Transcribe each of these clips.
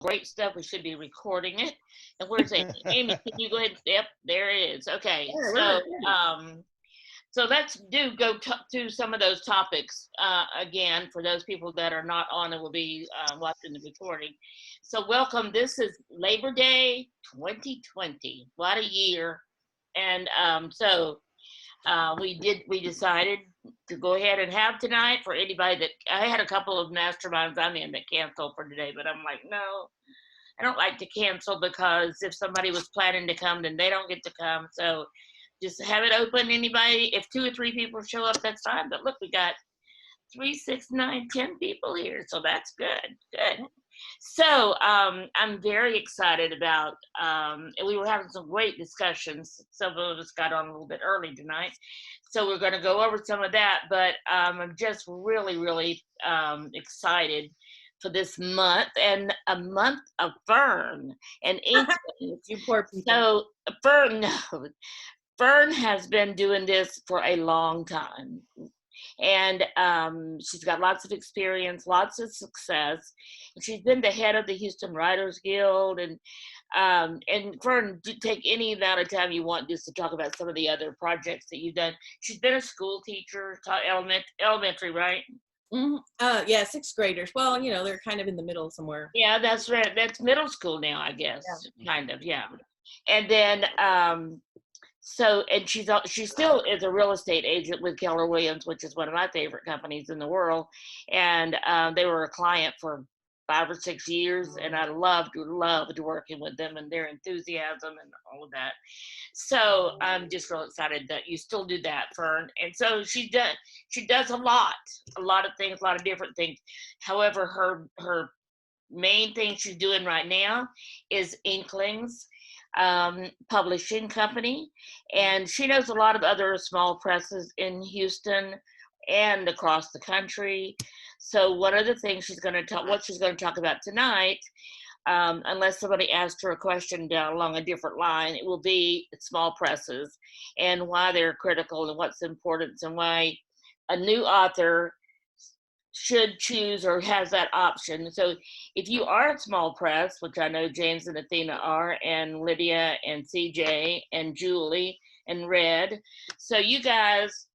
great stuff. We should be recording it. And where's Amy? Amy, can you go ahead? Yep, there it is. Okay, so let's go through some of those topics again for those people that are not on and will be watching the recording. So welcome. This is Labor Day 2020. What a year! And we decided to go ahead and have tonight for anybody that I had a couple of masterminds I'm in that canceled for today, but I'm like, no, I don't like to cancel because if somebody was planning to come, then they don't get to come. So just have it open. Anybody, if 2 or 3 people show up, that's fine. But look, we got 3, 6, 9, 10 people here, so that's good. Good. So I'm very excited about, and we were having some great discussions. Some of us got on a little bit early tonight, so we're going to go over some of that. But I'm just really, really excited for this month and a month of Fern and Inkling. So Fern has been doing this for a long time. And she's got lots of experience, lots of success. And she's been the head of the Houston Writers Guild. And Fern, take any amount of time you want just to talk about some of the other projects that you've done. She's been a school teacher, taught elementary, right? Mm-hmm. Yeah, 6th graders. Well, they're kind of in the middle somewhere. Yeah, that's right. That's middle school now, I guess. Yeah. Kind of, yeah. And then so, and she still is a real estate agent with Keller Williams, which is one of my favorite companies in the world. And they were a client for 5 or 6 years, and I loved working with them and their enthusiasm and all of that. So I'm just real excited that you still do that, Fern. And so she does a lot of things, a lot of different things. However, her main thing she's doing right now is Inklings publishing company, and she knows a lot of other small presses in Houston and across the country. So one of the things she's going to talk about tonight, unless somebody asks her a question down along a different line, it will be small presses and why they're critical and what's important and why a new author should choose or has that option. So if you are a small press, which I know James and Athena are, and Lydia and CJ and Julie and Red, so you guys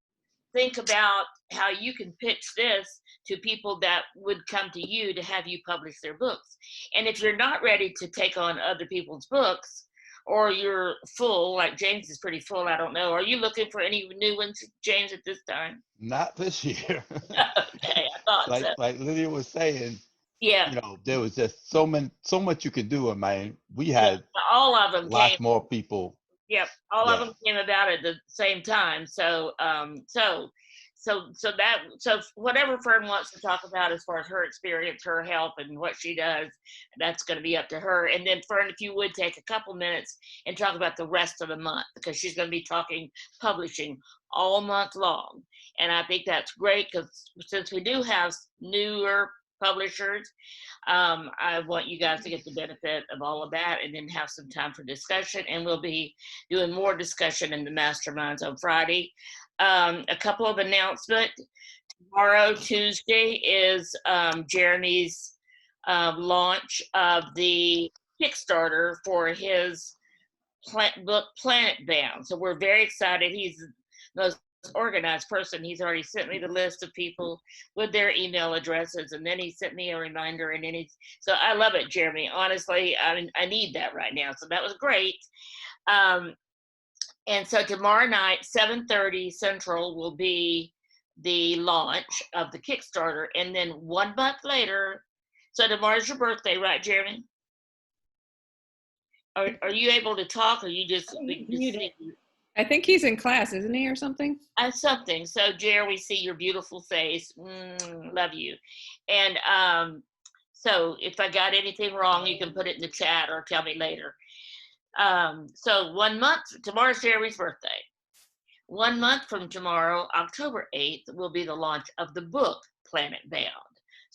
think about how you can pitch this to people that would come to you to have you publish their books. And if you're not ready to take on other people's books, or you're full, like James is pretty full, I don't know. Are you looking for any new ones, James, at this time? Not this year. Okay, I thought so. Like Lydia was saying, yeah, there was just so much you could do. I mean, we had all of them lots more people. Yep, all of them came about at the same time. So so whatever Fern wants to talk about as far as her experience, her help, and what she does, that's going to be up to her. And then Fern, if you would take a couple minutes and talk about the rest of the month, because she's going to be talking publishing all month long. And I think that's great because since we do have newer publishers, I want you guys to get the benefit of all of that and then have some time for discussion. And we'll be doing more discussion in the masterminds on Friday. A couple of announcements. Tomorrow, Tuesday, is Jeremy's launch of the Kickstarter for his book Planet Bound. So we're very excited. He's the most organized person. He's already sent me the list of people with their email addresses, and then he sent me a reminder, and then so I love it, Jeremy. Honestly, I need that right now. So that was great. And so tomorrow night, 7:30 Central, will be the launch of the Kickstarter. And then 1 month later, so tomorrow's your birthday, right, Jeremy? Are you able to talk, or you just I think he's in class, isn't he, or something? Something. So, Jer, we see your beautiful face. Love you. And so if I got anything wrong, you can put it in the chat or tell me later. So 1 month, tomorrow's Jerry's birthday. 1 month from tomorrow, October 8th, will be the launch of the book, Planet Bound.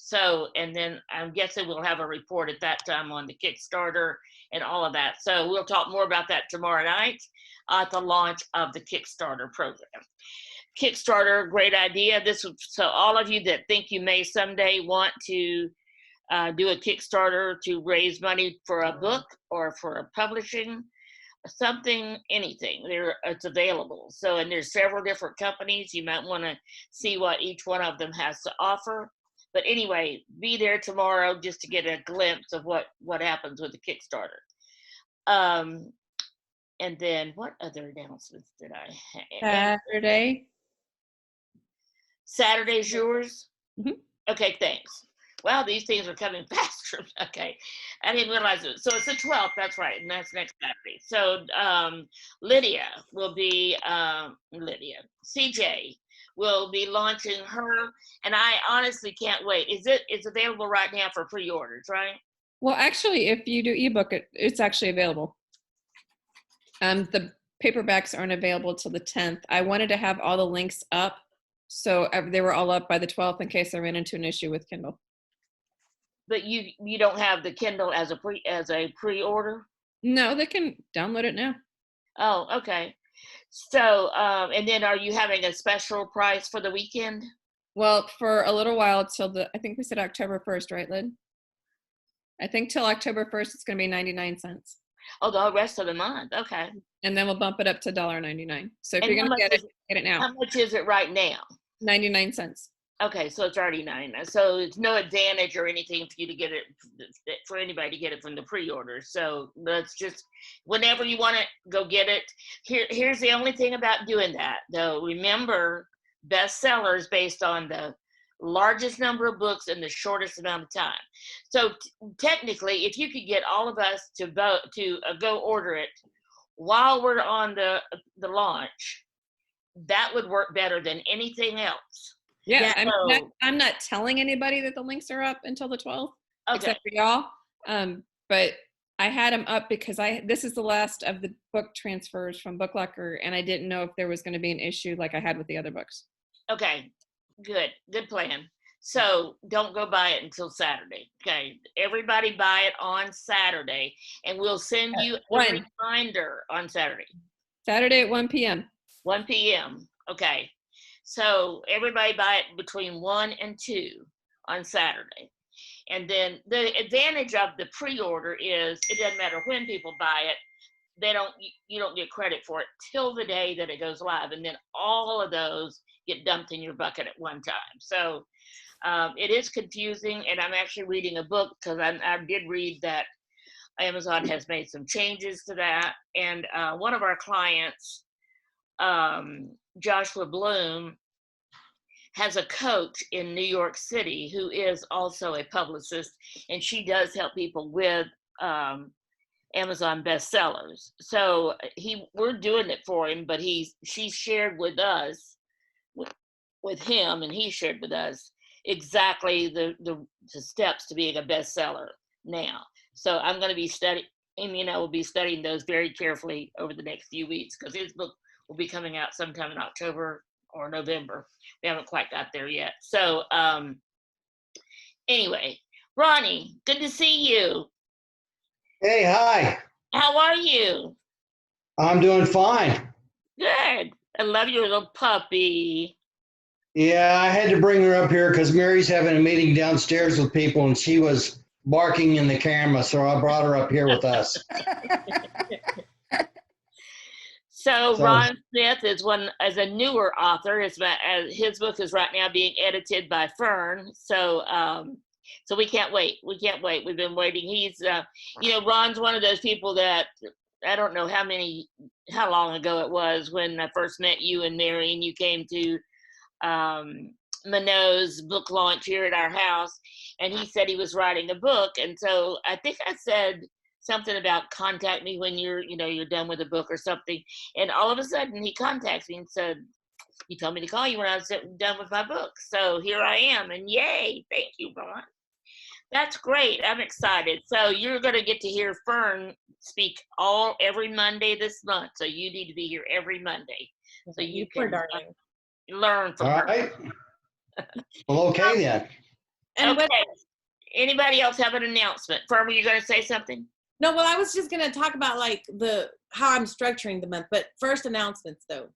So, and then I'm guessing we'll have a report at that time on the Kickstarter and all of that. So we'll talk more about that tomorrow night at the launch of the Kickstarter program. Kickstarter, great idea. So all of you that think you may someday want to do a Kickstarter to raise money for a book or for a publishing, something, anything. It's available. So, and there's several different companies. You might want to see what each one of them has to offer. But anyway, be there tomorrow just to get a glimpse of what happens with the Kickstarter. And then what other announcements did I have? Saturday's yours? Mhm. Okay, thanks. Wow, these things are coming faster. Okay, I didn't realize it. So it's the 12th, that's right, and that's next Saturday. So Lydia will be, CJ will be launching her, and I honestly can't wait. It's available right now for pre-orders, right? Well, actually, if you do ebook, it's actually available. The paperbacks aren't available till the 10th. I wanted to have all the links up, so they were all up by the 12th in case I ran into an issue with Kindle. But you don't have the Kindle as a pre-order? No, they can download it now. Oh, okay. So, and then are you having a special price for the weekend? Well, for a little while till I think we said October 1st, right, Lynn? I think till October 1st, it's going to be 99 cents. Oh, the rest of the month. Okay. And then we'll bump it up to $1.99. So if And you're going to get it now. How much is it right now? 99 cents. Okay, so it's already 99. So it's no advantage or anything for you to get it, for anybody to get it from the pre-order. So let's just, whenever you want it, go get it. Here's the only thing about doing that, though. Remember, bestsellers based on the largest number of books in the shortest amount of time. So technically, if you could get all of us to go order it while we're on the launch, that would work better than anything else. Yeah, I'm not telling anybody that the links are up until the 12th, except for y'all. But I had them up because this is the last of the book transfers from Book Locker, and I didn't know if there was going to be an issue like I had with the other books. Okay, good plan. So don't go buy it until Saturday. Okay, everybody buy it on Saturday, and we'll send you a reminder on Saturday. Saturday at 1 p.m. 1 p.m. Okay. So everybody buy it between 1 and 2 on Saturday. And then the advantage of the pre-order is it doesn't matter when people buy it, you don't get credit for it till the day that it goes live. And then all of those get dumped in your bucket at one time. So it is confusing, and I'm actually reading a book because I did read that Amazon has made some changes to that. And one of our clients, Joshua Bloom, has a coach in New York City who is also a publicist, and she does help people with Amazon bestsellers. So we're doing it for him, but she shared with us, with him, and he shared with us exactly the steps to being a bestseller now. So I'm going to be studying, we'll be studying those very carefully over the next few weeks because his book will be coming out sometime in October or November. We haven't quite got there yet. So anyway, Ronnie, good to see you. Hey, hi. How are you? I'm doing fine. Good. I love your little puppy. Yeah, I had to bring her up here because Mary's having a meeting downstairs with people and she was barking in the camera, so I brought her up here with us. So Ron Smith is a newer author. His book is right now being edited by Fern. So so we can't wait. We've been waiting. He's Ron's one of those people that I don't know how long ago it was when I first met you and Mary, and you came to Minot's book launch here at our house, and he said he was writing a book. And so I think I said something about contact me when you're done with a book or something. And all of a sudden he contacts me and said, you told me to call you when I was done with my book. So here I am, and yay, thank you, Ron. That's great. I'm excited. So you're going to get to hear Fern speak every Monday this month. So you need to be here every Monday so you can learn from her. All right. Well, okay then. And okay. Anybody else have an announcement? Fern, were you going to say something? No, well, I was just going to talk about like how I'm structuring the month, but first announcements though.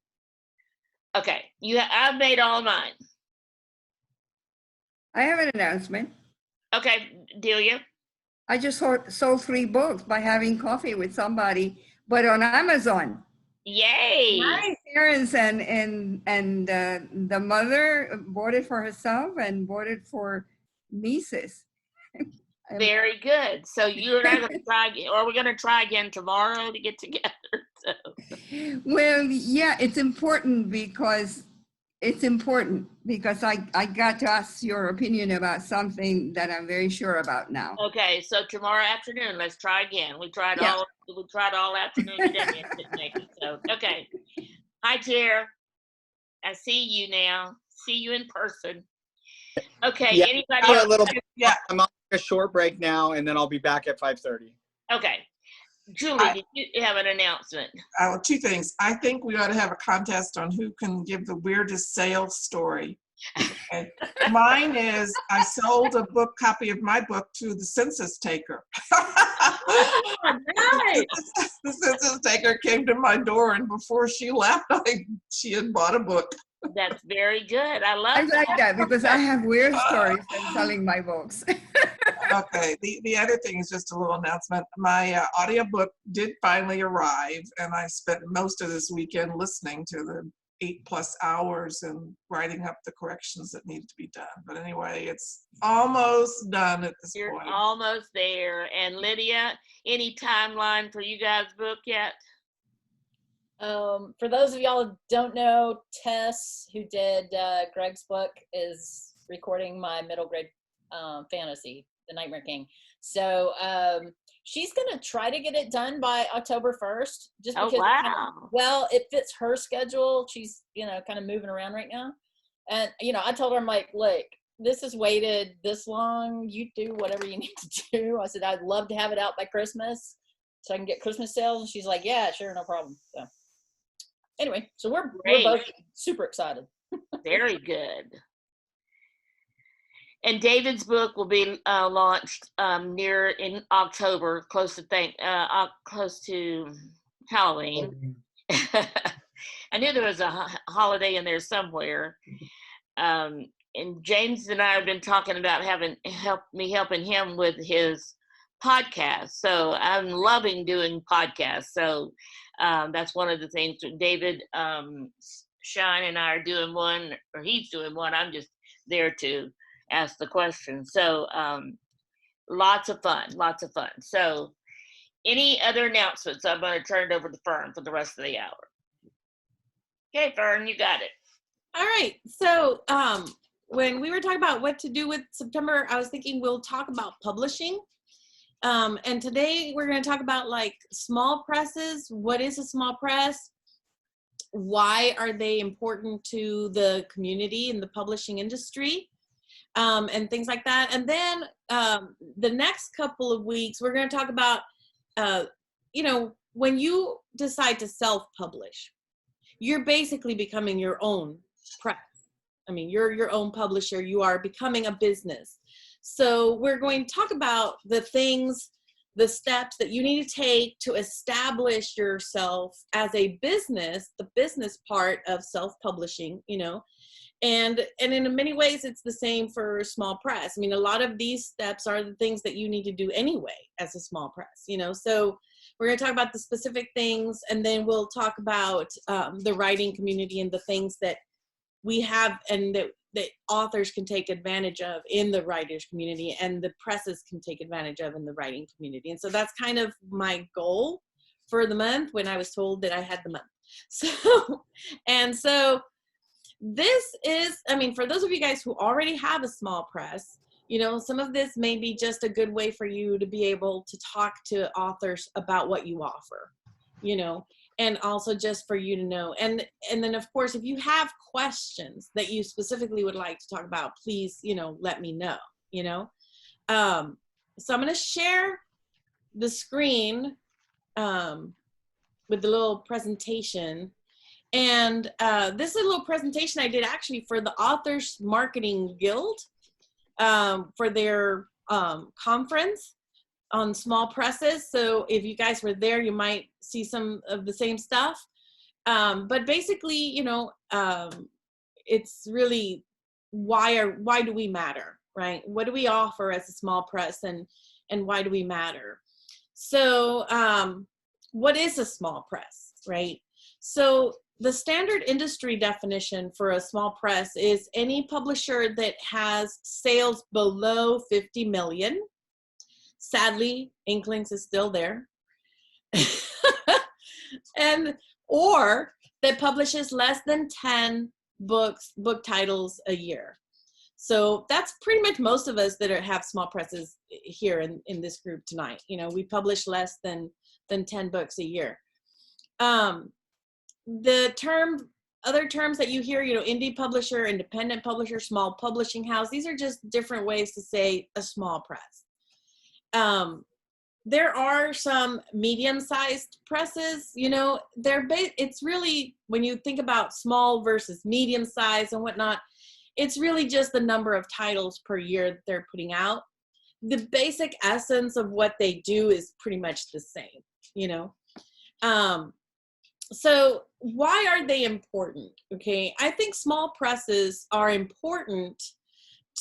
Okay. I've made all mine. I have an announcement. Okay, Delia. I just sold 3 books by having coffee with somebody, but on Amazon. Yay! My parents and the mother bought it for herself and bought it for nieces. Very good. So you and I are going to try again, or we're going to try again tomorrow to get together. So. Well, yeah, it's important because I got to ask your opinion about something that I'm very sure about now. Okay, so tomorrow afternoon, let's try again. We tried Yeah. all afternoon today and didn't make it. So okay. Hi, Chair. I see you now. See you in person. Okay. Yeah, Anybody else? a little bit. Yeah, I'm on a short break now, and then I'll be back at 5:30. Okay. Julie, did you have an announcement? 2 things. I think we ought to have a contest on who can give the weirdest sales story. Okay. Mine is I sold a copy of my book to the census taker. Nice. The census taker came to my door, and before she left, she had bought a book. That's very good. I love I like that because I have weird stories in selling my books. Okay. The other thing is just a little announcement. My audiobook did finally arrive, and I spent most of this weekend listening to the 8+ hours and writing up the corrections that needed to be done. But anyway, it's almost done at this You're point. almost there. And Lydia, any timeline for you guys' book yet? For those of y'all who don't know, Tess, who did Greg's book, is recording my middle grade fantasy, The Nightmare King. So she's going to try to get it done by October 1st. Just because wow. It fits her schedule. She's, kind of moving around right now. And, I told her, I'm like, look, this has waited this long. You do whatever you need to do. I said, I'd love to have it out by Christmas so I can get Christmas sales. And she's like, yeah, sure, no problem. So anyway, so we're both super excited. Very good. And David's book will be launched near in October, close to Halloween. I knew there was a holiday in there somewhere. And James and I have been talking about helping him with his podcast. So I'm loving doing podcasts. So that's one of the things. David Shine and I are doing one, or he's doing one. I'm just there to ask the question. So lots of fun. So any other announcements? I'm going to turn it over to Fern for the rest of the hour. Okay, Fern, you got it. All right. So when we were talking about what to do with September, I was thinking we'll talk about publishing. And today we're going to talk about like small presses. What is a small press? Why are they important to the community and the publishing industry? And things like that. And then the next couple of weeks, we're going to talk about, when you decide to self-publish, you're basically becoming your own press. I mean, you're your own publisher. You are becoming a business. So we're going to talk about the things, the steps that you need to take to establish yourself as a business, the business part of self-publishing, And in many ways, it's the same for small press. I mean, a lot of these steps are the things that you need to do anyway as a small press, So we're going to talk about the specific things, and then we'll talk about the writing community and the things that we have and that authors can take advantage of in the writers community and the presses can take advantage of in the writing community. And so that's kind of my goal for the month when I was told that I had the month. So this is, for those of you guys who already have a small press, some of this may be just a good way for you to be able to talk to authors about what you offer, and also just for you to know. And then of course, if you have questions that you specifically would like to talk about, please, let me know, So I'm going to share the screen with the little presentation. And this is a little presentation I did actually for the Authors Marketing Guild for their conference on small presses. So if you guys were there, you might see some of the same stuff. But basically, it's really why do we matter? right? What do we offer as a small press, and why do we matter? So what is a small press, right? So the standard industry definition for a small press is any publisher that has sales below 50 million. Sadly, Inklings is still there. And or that publishes less than 10 book titles a year. So that's pretty much most of us that have small presses here in this group tonight. You know, we publish less than 10 books a year. Other terms that you hear, you know, indie publisher, independent publisher, small publishing house, these are just different ways to say a small press. There are some medium-sized presses, you know, it's really, when you think about small versus medium-sized and whatnot, it's really just the number of titles per year that they're putting out. The basic essence of what they do is pretty much the same, you know. So why are they important? Okay, I think small presses are important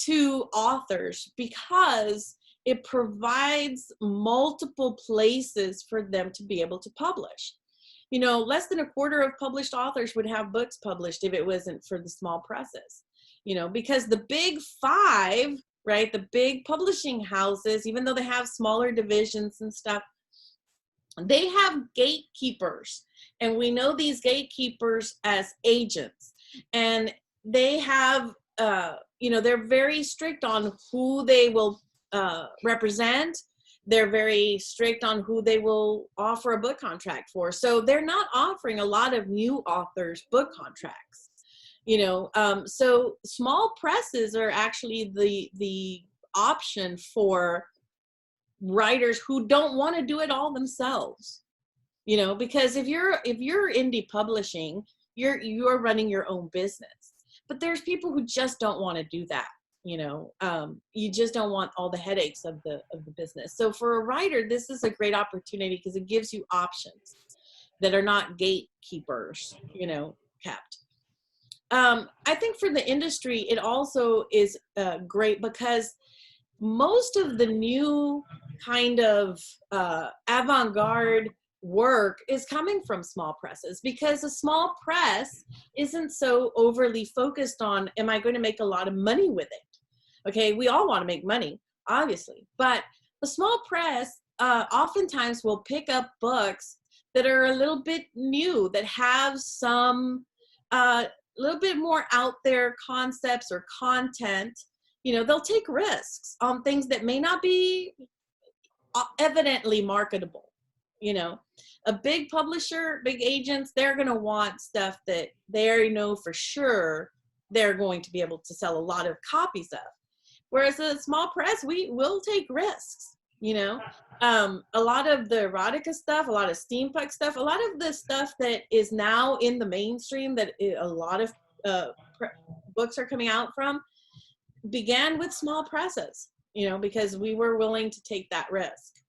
to authors because it provides multiple places for them to be able to publish. You know, less than a quarter of published authors would have books published if it wasn't for the small presses. You know, because the big five, right, the big publishing houses, even though they have smaller divisions and stuff, they have gatekeepers. And we know these gatekeepers as agents. And they have, you know, they're very strict on who they will represent. They're very strict on who they will offer a book contract for. So they're not offering a lot of new authors book contracts. You know, so small presses are actually the option for writers who don't want to do it all themselves. You know, because if you're indie publishing, you're running your own business. But there's people who just don't want to do that. You know, you just don't want all the headaches of the business. So for a writer, this is a great opportunity because it gives you options that are not gatekeepers, you know, kept. I think for the industry, it also is great because most of the new kind of avant-garde work is coming from small presses, because a small press isn't so overly focused on, am I going to make a lot of money with it? Okay, we all want to make money, obviously, but the small press oftentimes will pick up books that are a little bit new, that have some little bit more out there concepts or content. You know, they'll take risks on things that may not be evidently marketable. You know, a big publisher, big agents, they're going to want stuff that they already know for sure they're going to be able to sell a lot of copies of. Whereas a small press, we will take risks, you know. A lot of the erotica stuff, a lot of steampunk stuff, a lot of the stuff that is now in the mainstream that a lot of books are coming out from began with small presses, you know, because we were willing to take that risk.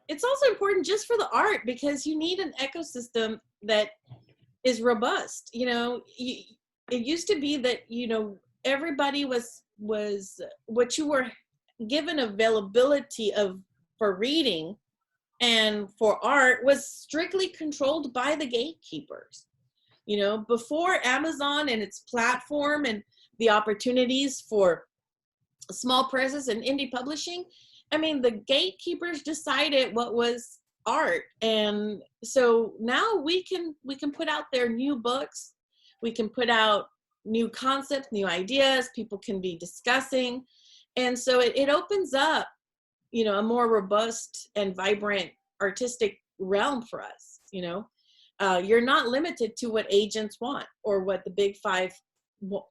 It's also important just for the art, because you need an ecosystem that is robust. You know, it used to be that, you know, everybody was what you were given availability of for reading and for art was strictly controlled by the gatekeepers. You know, before Amazon and its platform and the opportunities for small presses and indie publishing, I mean, the gatekeepers decided what was art. And so now we can put out there new books, we can put out new concepts, new ideas, people can be discussing. And so it opens up, you know, a more robust and vibrant artistic realm for us. You know, you're not limited to what agents want or what the big five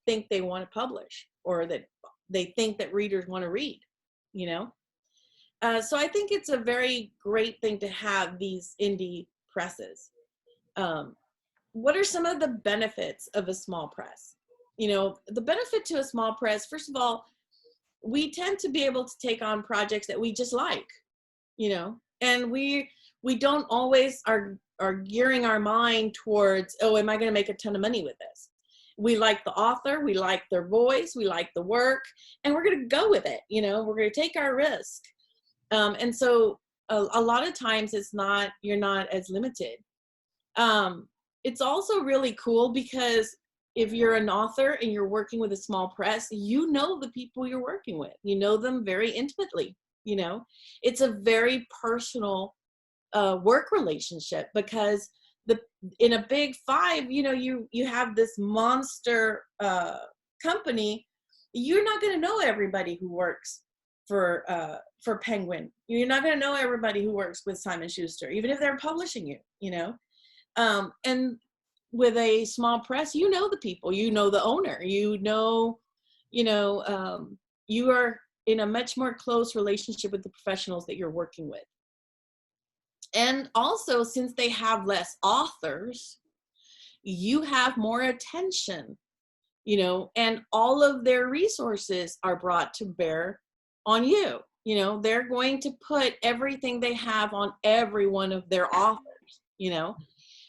think they want to publish, or that they think that readers want to read, you know. So I think it's a very great thing to have these indie presses. What are some of the benefits of a small press? You know, the benefit to a small press, first of all, we tend to be able to take on projects that we just like, you know, and we don't always are gearing our mind towards, oh, am I going to make a ton of money with this? we like the author, we like their voice, we like the work, and we're going to go with it. You know, we're going to take our risk. And so a lot of times you're not as limited. It's also really cool because if you're an author and you're working with a small press, you know the people you're working with. You know them very intimately. You know, it's a very personal work relationship, because in a big five, you know, you have this monster company. You're not going to know everybody who works for Penguin. You're not going to know everybody who works with Simon Schuster, even if they're publishing you. You know, and with a small press, you know the people, you know the owner, you are in a much more close relationship with the professionals that you're working with. And also, since they have less authors, you have more attention, you know, and all of their resources are brought to bear on you. You know, they're going to put everything they have on every one of their authors, you know.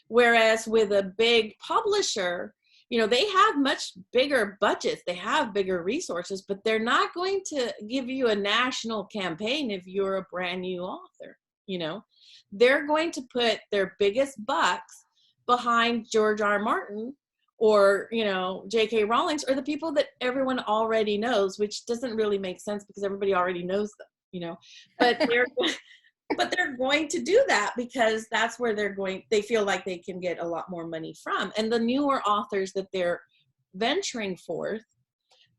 Whereas with a big publisher, you know, they have much bigger budgets, they have bigger resources, but they're not going to give you a national campaign if you're a brand new author, you know. They're going to put their biggest bucks behind George R. R. Martin or, you know, J.K. Rowling's, or the people that everyone already knows, which doesn't really make sense because everybody already knows them, you know. But they're going to do that because that's where they feel like they can get a lot more money from. And the newer authors that they're venturing forth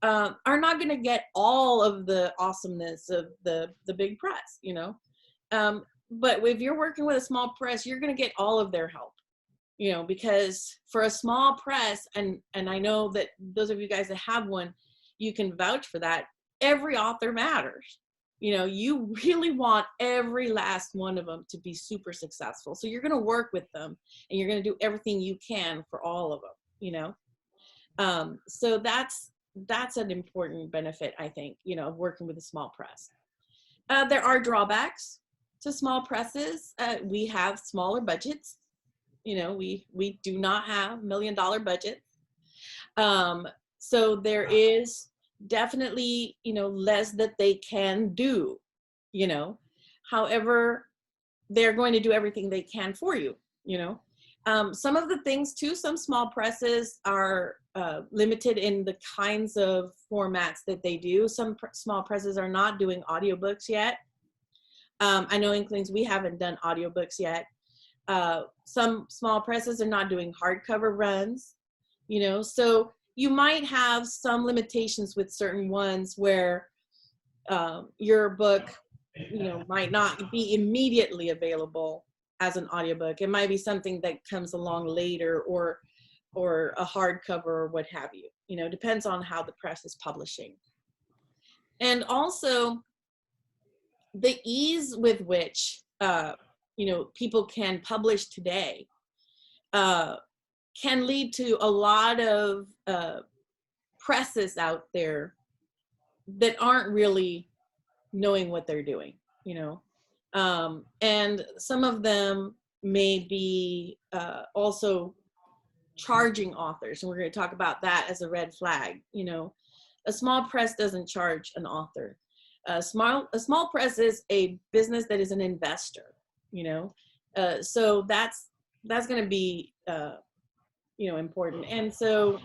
are not going to get all of the awesomeness of the big press, you know. But if you're working with a small press, you're going to get all of their help, you know, because for a small press, and I know that those of you guys that have one, you can vouch for that, every author matters. You know, you really want every last one of them to be super successful. So you're going to work with them and you're going to do everything you can for all of them, you know. So that's an important benefit, I think, you know, of working with a small press. There are drawbacks to small presses. We have smaller budgets. You know, we do not have $1 million budgets. So there is definitely, you know, less that they can do, you know. However, they're going to do everything they can for you, you know. Some of the things too, some small presses are limited in the kinds of formats that they do. Some small presses are not doing audiobooks yet. I know Inklings, we haven't done audiobooks yet. Some small presses are not doing hardcover runs, you know, so you might have some limitations with certain ones where your book, you know, might not be immediately available as an audiobook. It might be something that comes along later, or a hardcover or what have you. You know, depends on how the press is publishing. And also the ease with which, you know, people can publish today can lead to a lot of presses out there that aren't really knowing what they're doing, you know. And some of them may be also charging authors, and we're going to talk about that as a red flag. You know, a small press doesn't charge an author. A small press is a business that is an investor, you know. So that's going to be you know, important. And so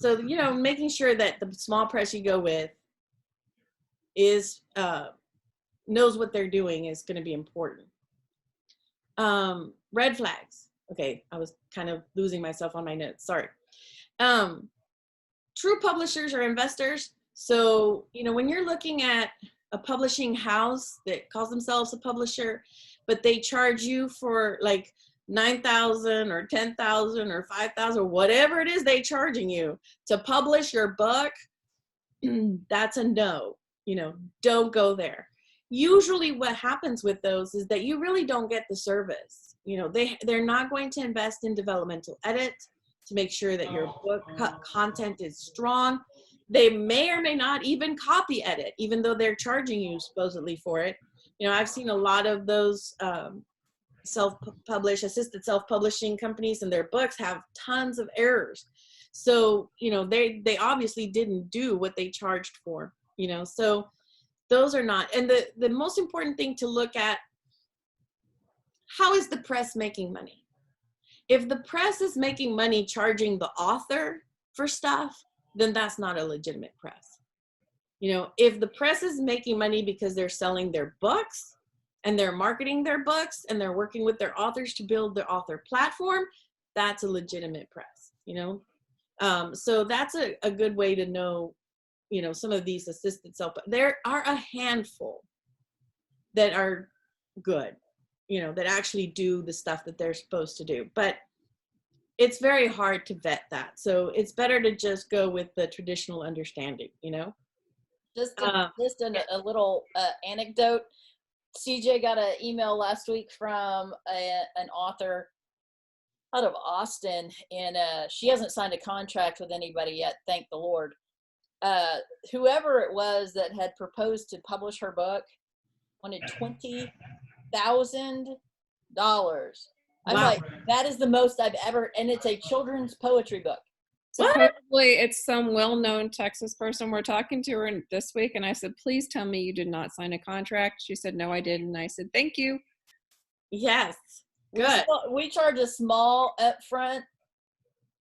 you know, making sure that the small press you go with is knows what they're doing is going to be important. Red flags. Okay, I was kind of losing myself on my notes, sorry. True publishers or investors. So, you know, when you're looking at a publishing house that calls themselves a publisher, but they charge you for like $9,000 or $10,000 or $5,000 or whatever it is they charging you to publish your book, that's a no. You know, don't go there. Usually what happens with those is that you really don't get the service. You know, they're not going to invest in developmental edit to make sure that your book content is strong. They may or may not even copy edit, even though they're charging you supposedly for it. You know, I've seen a lot of those assisted self-publishing companies, and their books have tons of errors. So, they obviously didn't do what they charged for, so those are not. And the most important thing to look at, how is the press making money? If the press is making money charging the author for stuff, then that's not a legitimate press. If the press is making money because they're selling their books and they're marketing their books and they're working with their authors to build their author platform, that's a legitimate press, so that's a good way to know, some of these assisted there are a handful that are good, that actually do the stuff that they're supposed to do, but it's very hard to vet that. So it's better to just go with the traditional understanding, Just a little anecdote. CJ got an email last week from an author out of Austin, and she hasn't signed a contract with anybody yet, thank the Lord. Whoever it was that had proposed to publish her book wanted $20,000. I'm Wow. like, that is the most I've ever, and it's a children's poetry book. Supposedly it's some well-known Texas person. We're talking to her this week, and I said, please tell me you did not sign a contract. She said, no, I didn't. And I said, thank you. Yes. Good. We charge a small upfront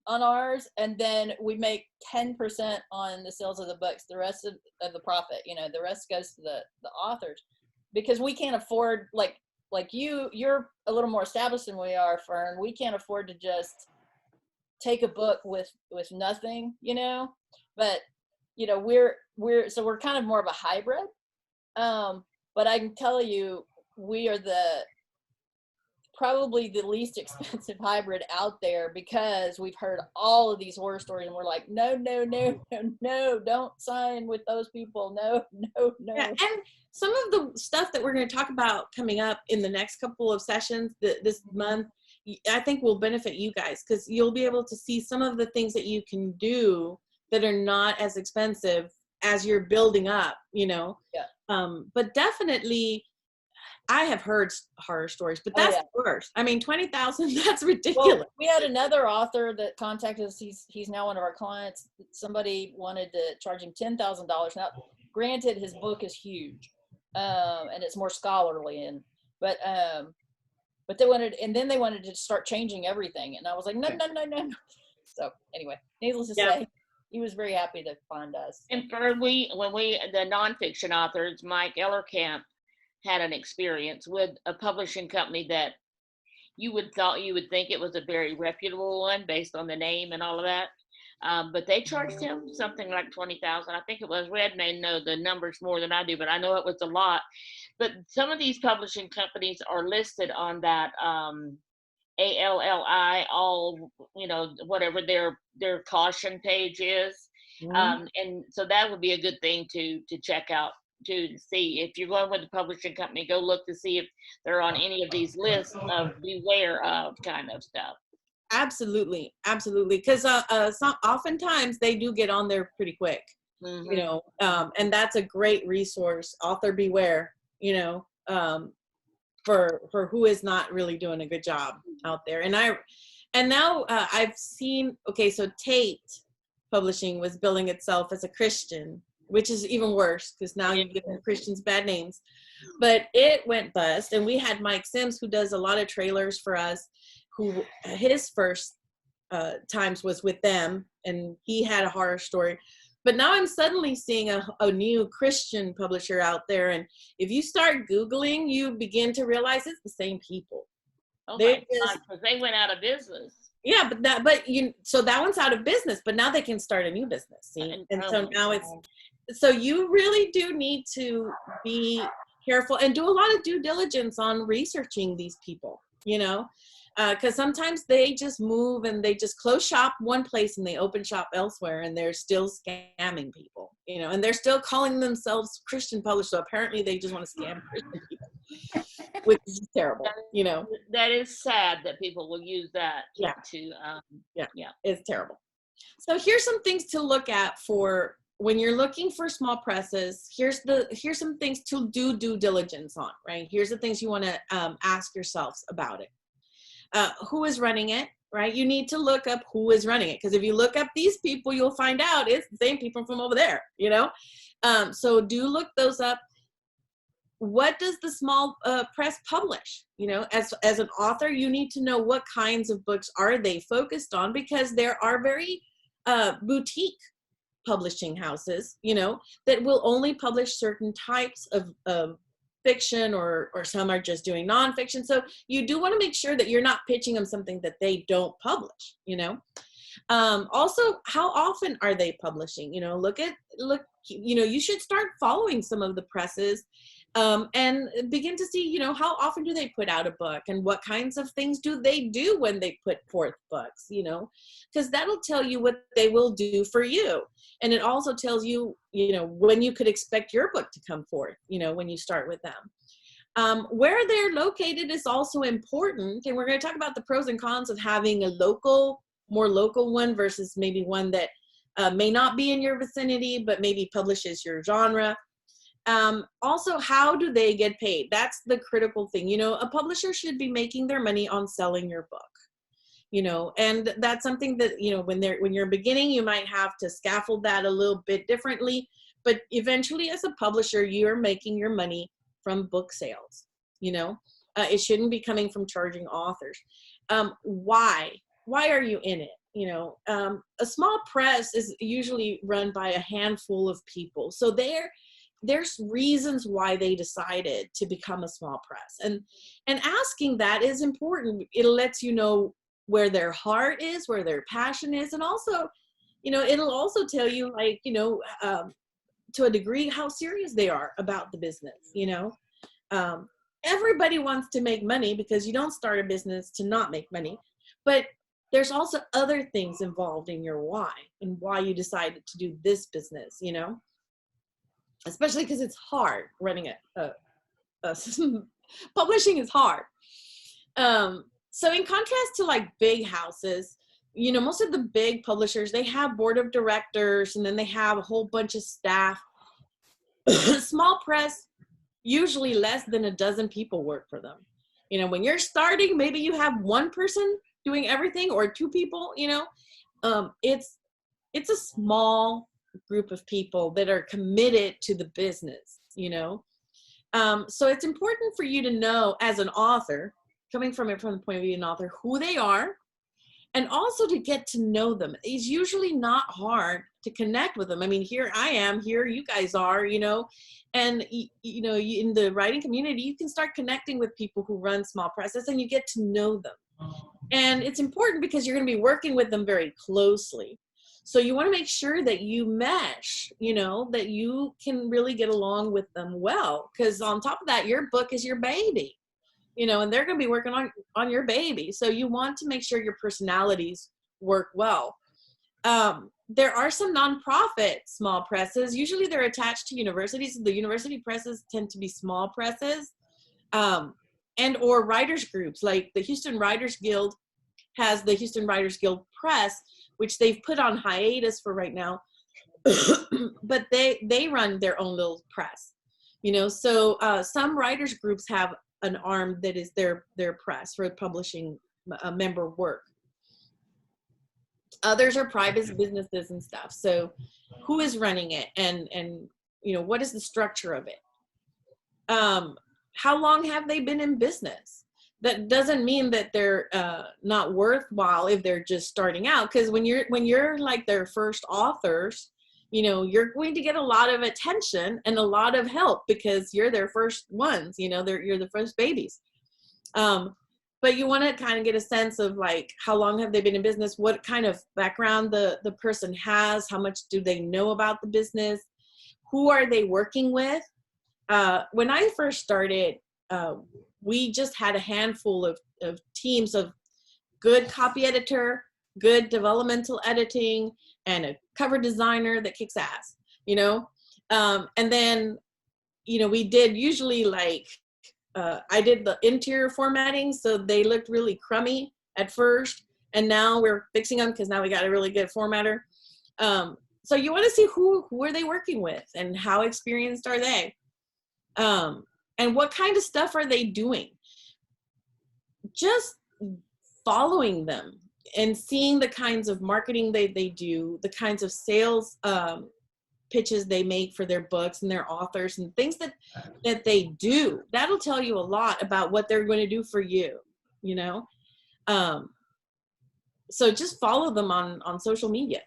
on ours, and then we make 10% on the sales of the books. The rest of the profit, the rest goes to the authors, because we can't afford, like you're a little more established than we are, Fern. We can't afford to just take a book with nothing, but we're kind of more of a hybrid. But I can tell you, we are probably the least expensive hybrid out there, because we've heard all of these horror stories and we're like, no, don't sign with those people. No. Yeah, and some of the stuff that we're going to talk about coming up in the next couple of sessions this month, I think will benefit you guys, because you'll be able to see some of the things that you can do that are not as expensive as you're building up, Yeah. But definitely, I have heard horror stories, but that's the worst. I mean, 20,000, that's ridiculous. Well, we had another author that contacted us. He's now one of our clients. Somebody wanted to charge him $10,000. Now, granted, his book is huge, and it's more scholarly, but they wanted, and then they wanted to start changing everything, and I was like, no. So anyway, needless to say, he was very happy to find us. And for the nonfiction authors, Mike Ellerkamp had an experience with a publishing company that you would think it was a very reputable one based on the name and all of that. But they charged him something like 20,000. I think it was. Red may know the numbers more than I do, but I know it was a lot. But some of these publishing companies are listed on that ALLI, whatever their caution page is. Mm-hmm. And so that would be a good thing to check out, to see if you're going with a publishing company. Go look to see if they're on any of these lists of beware of kind of stuff. Absolutely, because oftentimes they do get on there pretty quick. Mm-hmm. And that's a great resource. Author beware, for who is not really doing a good job out there. And now I've seen, so Tate Publishing was billing itself as a Christian, which is even worse, because now you're giving Christians bad names. But it went bust, and we had Mike Sims, who does a lot of trailers for us, who his first times was with them, and he had a horror story. But now I'm suddenly seeing a new Christian publisher out there, and if you start Googling, you begin to realize it's the same people. Oh my God, because they went out of business. Yeah, so that one's out of business, but now they can start a new business. See? And so now so you really do need to be careful and do a lot of due diligence on researching these people, because sometimes they just move and they just close shop one place and they open shop elsewhere, and they're still scamming people, and they're still calling themselves Christian publishers. So apparently they just want to scam Christian people, which is terrible, That is sad that people will use that it's terrible. So here's some things to look at for when you're looking for small presses, here's some things to do due diligence on, right? Here's the things you want to ask yourselves about it. Who is running it, right? You need to look up who is running it, because if you look up these people, you'll find out it's the same people from over there, you know? So do look those up. What does the small press publish? You know, as an author, you need to know what kinds of books are they focused on, because there are very boutique publishing houses, you know, that will only publish certain types of fiction, or some are just doing nonfiction. So you do want to make sure that you're not pitching them something that they don't publish, you know. Also, how often are they publishing? You know, you know, you should start following some of the presses and begin to see, you know, how often do they put out a book, and what kinds of things do they do when they put forth books, you know, because that'll tell you what they will do for you. And it also tells you, you know, when you could expect your book to come forth, you know, when you start with them. Where they're located is also important. And we're going to talk about the pros and cons of having a more local one versus maybe one that may not be in your vicinity, but maybe publishes your genre. Also, how do they get paid? That's the critical thing. You know, a publisher should be making their money on selling your book, you know, and that's something that, you know, when you're beginning, you might have to scaffold that a little bit differently, but eventually as a publisher, you're making your money from book sales, you know. It shouldn't be coming from charging authors. Why are you in it? You know, a small press is usually run by a handful of people. So there's reasons why they decided to become a small press, and asking that is important. It lets you know where their heart is, where their passion is, and also, you know, it'll also tell you, like, you know, to a degree, how serious they are about the business. You know, everybody wants to make money, because you don't start a business to not make money, but there's also other things involved in your why, and why you decided to do this business, you know. Especially because it's hard running publishing is hard. So in contrast to like big houses, you know, most of the big publishers, they have board of directors, and then they have a whole bunch of staff. Small press, usually less than a dozen people work for them. You know, when you're starting, maybe you have one person doing everything, or two people, you know. It's a small group of people that are committed to the business, you know. So it's important for you to know, as an author, coming from the point of view of an author, who they are, and also to get to know them. It's usually not hard to connect with them. I mean, here I am, here you guys are, you know, and you know, in the writing community, you can start connecting with people who run small presses, and you get to know them. And it's important because you're going to be working with them very closely. So you want to make sure that you mesh, you know, that you can really get along with them well. Because on top of that, your book is your baby, you know, and they're going to be working on your baby. So you want to make sure your personalities work well. There are some nonprofit small presses. Usually they're attached to universities. The university presses tend to be small presses, and or writers groups. Like the Houston Writers Guild has the Houston Writers Guild Press, which they've put on hiatus for right now, but they run their own little press, you know. So some writers groups have an arm that is their press for publishing member work. Others are private businesses and stuff. So who is running it, and you know, what is the structure of it? How long have they been in business? That doesn't mean that they're not worthwhile if they're just starting out. Because when you're like their first authors, you know, you're going to get a lot of attention and a lot of help because you're their first ones. You know, you're the first babies. But you want to kind of get a sense of like, how long have they been in business? What kind of background the person has? How much do they know about the business? Who are they working with? When I first started, we just had a handful of teams of good copy editor, good developmental editing, and a cover designer that kicks ass, you know? And then, you know, we did usually like, I did the interior formatting, so they looked really crummy at first, and now we're fixing them because now we got a really good formatter. So you want to see who are they working with and how experienced are they? And what kind of stuff are they doing? Just following them and seeing the kinds of marketing they do, the kinds of sales pitches they make for their books and their authors and things that they do. That'll tell you a lot about what they're going to do for you, you know? So just follow them on social media.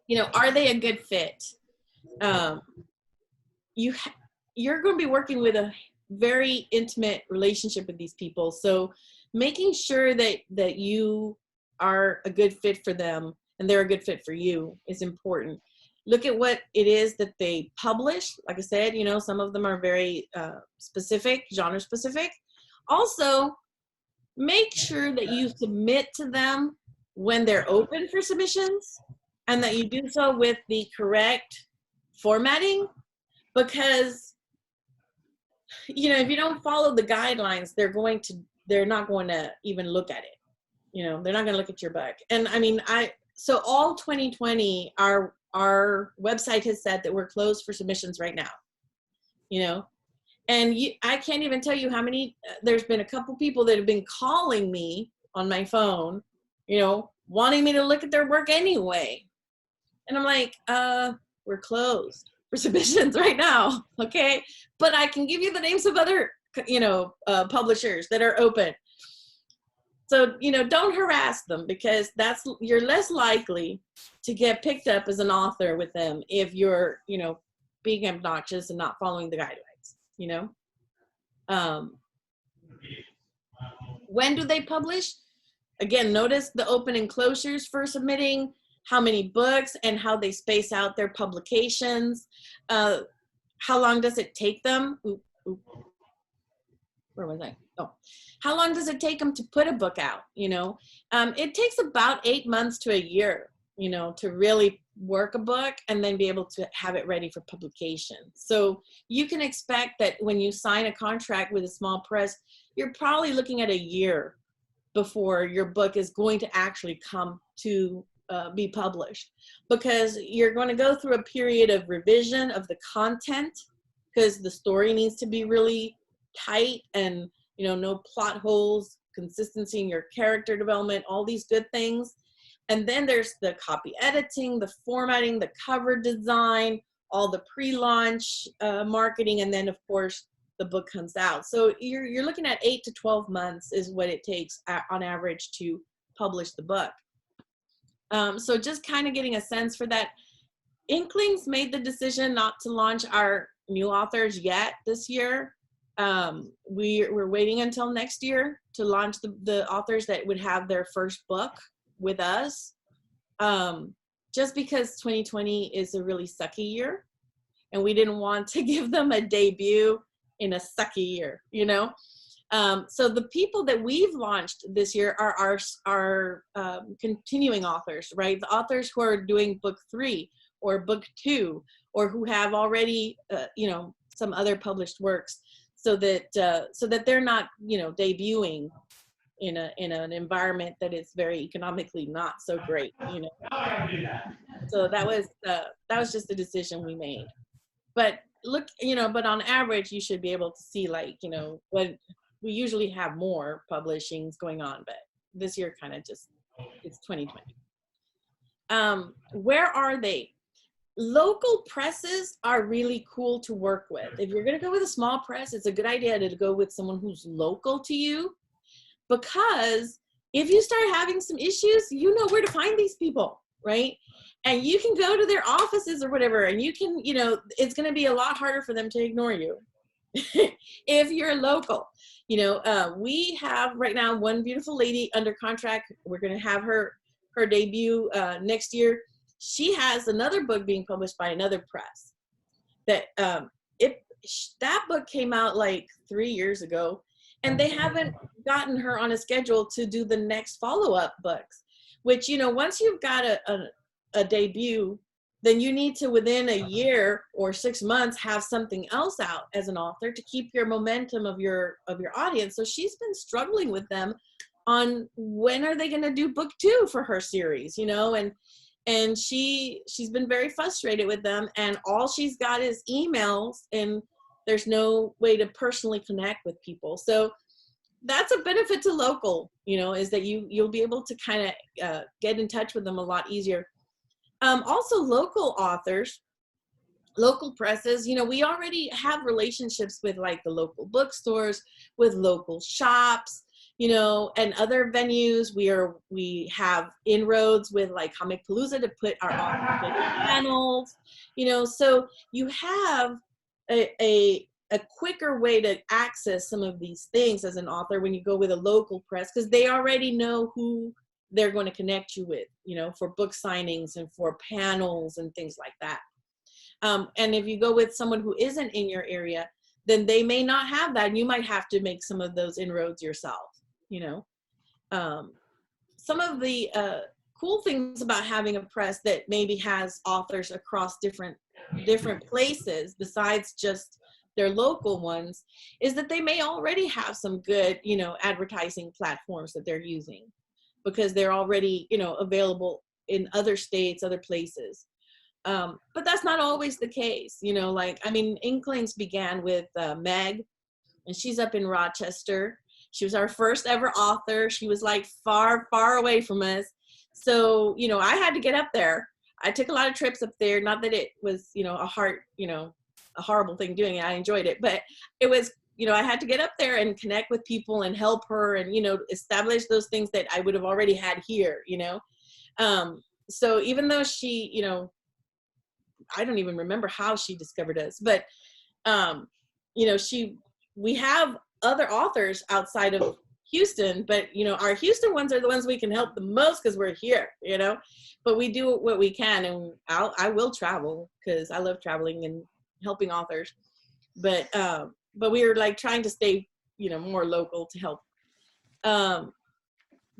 You know, are they a good fit? You're going to be working with a very intimate relationship with these people. So making sure that you are a good fit for them and they're a good fit for you is important. Look at what it is that they publish. Like I said, you know, some of them are very specific, genre specific. Also, make sure that you submit to them when they're open for submissions and that you do so with the correct formatting, because you know, if you don't follow the guidelines, they're not going to even look at it. You know, they're not going to look at your book. And I mean, so all 2020, our website has said that we're closed for submissions right now, you know, and I can't even tell you how many, there's been a couple people that have been calling me on my phone, you know, wanting me to look at their work anyway. And I'm like, we're closed for submissions right now. Okay. But I can give you the names of other, you know, publishers that are open. So, you know, don't harass them, because you're less likely to get picked up as an author with them if you're, you know, being obnoxious and not following the guidelines, you know. When do they publish? Again, notice the open and closures for submitting, how many books and how they space out their publications. How long does it take them? Where was I? Oh, how long does it take them to put a book out? You know, it takes about 8 months to a year, you know, to really work a book and then be able to have it ready for publication. So you can expect that when you sign a contract with a small press, you're probably looking at a year before your book is going to actually come to be published, because you're going to go through a period of revision of the content, because the story needs to be really tight and, you know, no plot holes, consistency in your character development, all these good things. And then there's the copy editing, the formatting, the cover design, all the pre-launch marketing, and then of course the book comes out. So you're looking at 8 to 12 months is what it takes on average to publish the book. So just kind of getting a sense for that. Inklings made the decision not to launch our new authors yet this year. We're waiting until next year to launch the authors that would have their first book with us. Just because 2020 is a really sucky year, and we didn't want to give them a debut in a sucky year, you know? So the people that we've launched this year are our continuing authors, right? The authors who are doing book 3 or book 2, or who have already, you know, some other published works, so that they're not, you know, debuting in an environment that is very economically not so great, you know. So that was just a decision we made. But look, you know, but on average, you should be able to see, like, you know, what we usually have more publishings going on, but this year kind of just, it's 2020. Where are they? Local presses are really cool to work with. If you're going to go with a small press, it's a good idea to go with someone who's local to you, because if you start having some issues, you know where to find these people, right? And you can go to their offices or whatever, and you can, you know, it's going to be a lot harder for them to ignore you if you're local. You know, we have right now one beautiful lady under contract. We're going to have her debut next year. She has another book being published by another press. That book came out like 3 years ago, and they haven't gotten her on a schedule to do the next follow-up books, which, you know, once you've got a debut, then you need to, within a year or 6 months, have something else out as an author to keep your momentum of your audience. So she's been struggling with them on when are they going to do book 2 for her series, you know, and and she's been very frustrated with them, and all she's got is emails, and there's no way to personally connect with people. So that's a benefit to local, is that you'll be able to kind of get in touch with them a lot easier. Also, local authors, local presses, we already have relationships with like the local bookstores, with local shops, and other venues. We have inroads with like Comicpalooza to put our authors in panels, so you have a quicker way to access some of these things as an author when you go with a local press, because they already know who they're going to connect you with, for book signings and for panels and things like that. And if you go with someone who isn't in your area, then they may not have that, and you might have to make some of those inroads yourself. Some of the cool things about having a press that maybe has authors across different places besides just their local ones is that they may already have some good, advertising platforms that they're using, because they're already, available in other states, other places. But that's not always the case, Inklings began with Meg, and she's up in Rochester. She was our first ever author. She was like far, far away from us. So, I had to get up there. I took a lot of trips up there. Not that it was, a horrible thing doing it. I enjoyed it, but it was, I had to get up there and connect with people and help her and, establish those things that I would have already had here, So even though she, I don't even remember how she discovered us, but, we have other authors outside of Houston, but, our Houston ones are the ones we can help the most because we're here, but we do what we can, and I will travel because I love traveling and helping authors, but we are like trying to stay, more local to help.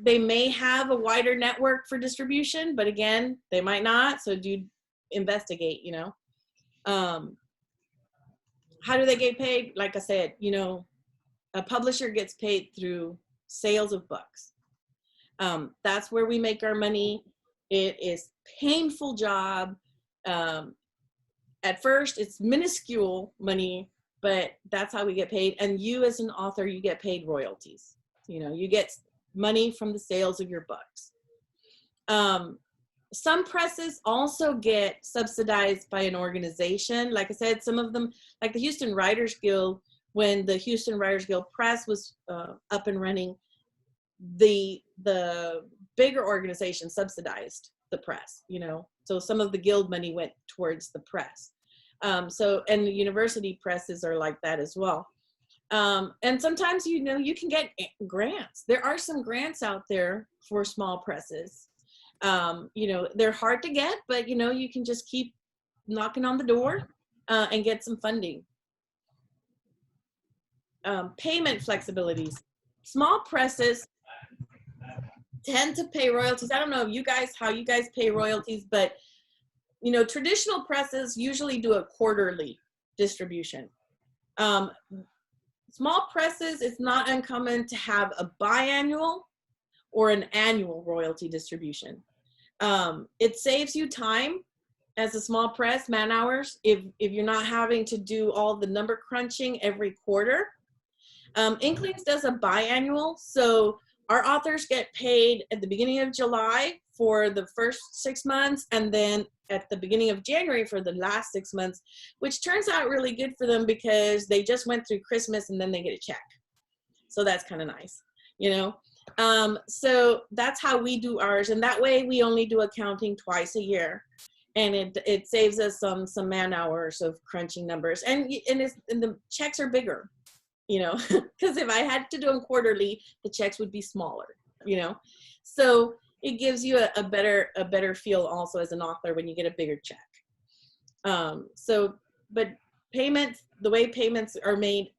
They may have a wider network for distribution, but again, they might not. So do investigate, how do they get paid? Like I said, a publisher gets paid through sales of books. That's where we make our money. It is painful job. At first, it's minuscule money, but that's how we get paid. And you as an author, you get paid royalties. You get money from the sales of your books. Some presses also get subsidized by an organization. Like I said, some of them, like the Houston Writers Guild, when the Houston Writers Guild Press was up and running, the bigger organization subsidized the press, so some of the guild money went towards the press. And the university presses are like that as well. And sometimes, you can get grants. There are some grants out there for small presses. They're hard to get, but, you can just keep knocking on the door and get some funding. Payment flexibilities. Small presses tend to pay royalties. I don't know how you guys pay royalties, but traditional presses usually do a quarterly distribution. Small presses, it's not uncommon to have a biannual or an annual royalty distribution. It saves you time as a small press, man hours, if you're not having to do all the number crunching every quarter. Inklings does a biannual, so our authors get paid at the beginning of July for the first 6 months, and then at the beginning of January for the last 6 months, which turns out really good for them because they just went through Christmas and then they get a check. So that's kind of nice, So that's how we do ours, and that way we only do accounting twice a year, and it saves us some man hours of crunching numbers, and the checks are bigger. Because if I had to do them quarterly, the checks would be smaller, so it gives you a better feel also as an author when you get a bigger check. But payments, the way payments are made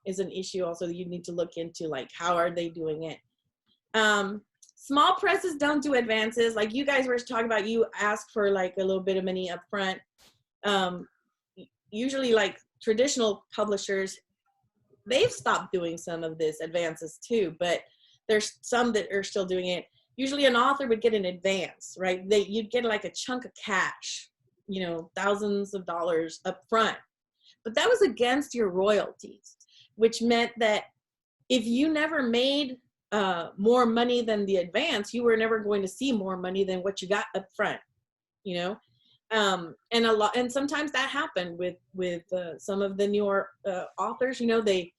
is an issue also that you need to look into, like how are they doing it. Small presses don't do advances. Like you guys were talking about, you ask for like a little bit of money up front. Usually like traditional publishers, they've stopped doing some of this advances too, but there's some that are still doing it. usually an author would get an advance, right? You'd get like a chunk of cash, you know, thousands of dollars up front. But that was against your royalties, which meant that if you never made more money than the advance, you were never going to see more money than what you got up front, you know? And sometimes that happened with some of the newer authors, you know, they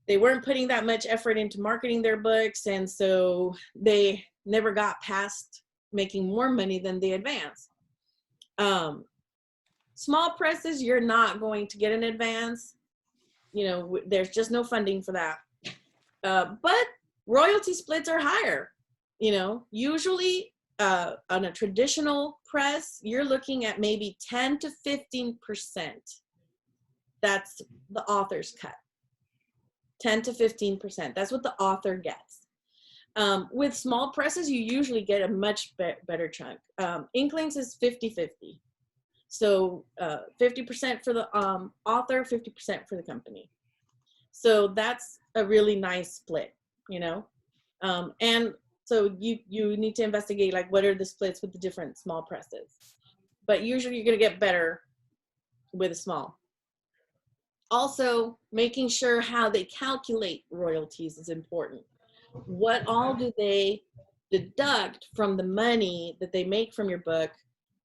weren't putting that much effort into marketing their books, and so they never got past making more money than the advance. Small presses, you're not going to get an advance. You know, there's just no funding for that. But royalty splits are higher. You know, usually on a traditional press, you're looking at maybe 10 to 15%. That's the author's cut. 10 to 15%. That's what the author gets. With small presses, you usually get a much better chunk. Inklings is 50-50. So 50% for the author, 50% for the company. So that's a really nice split, you know? And so you need to investigate, like, what are the splits with the different small presses. But usually you're gonna get better with a small. Also, making sure how they calculate royalties is important. What all do they deduct from the money that they make from your book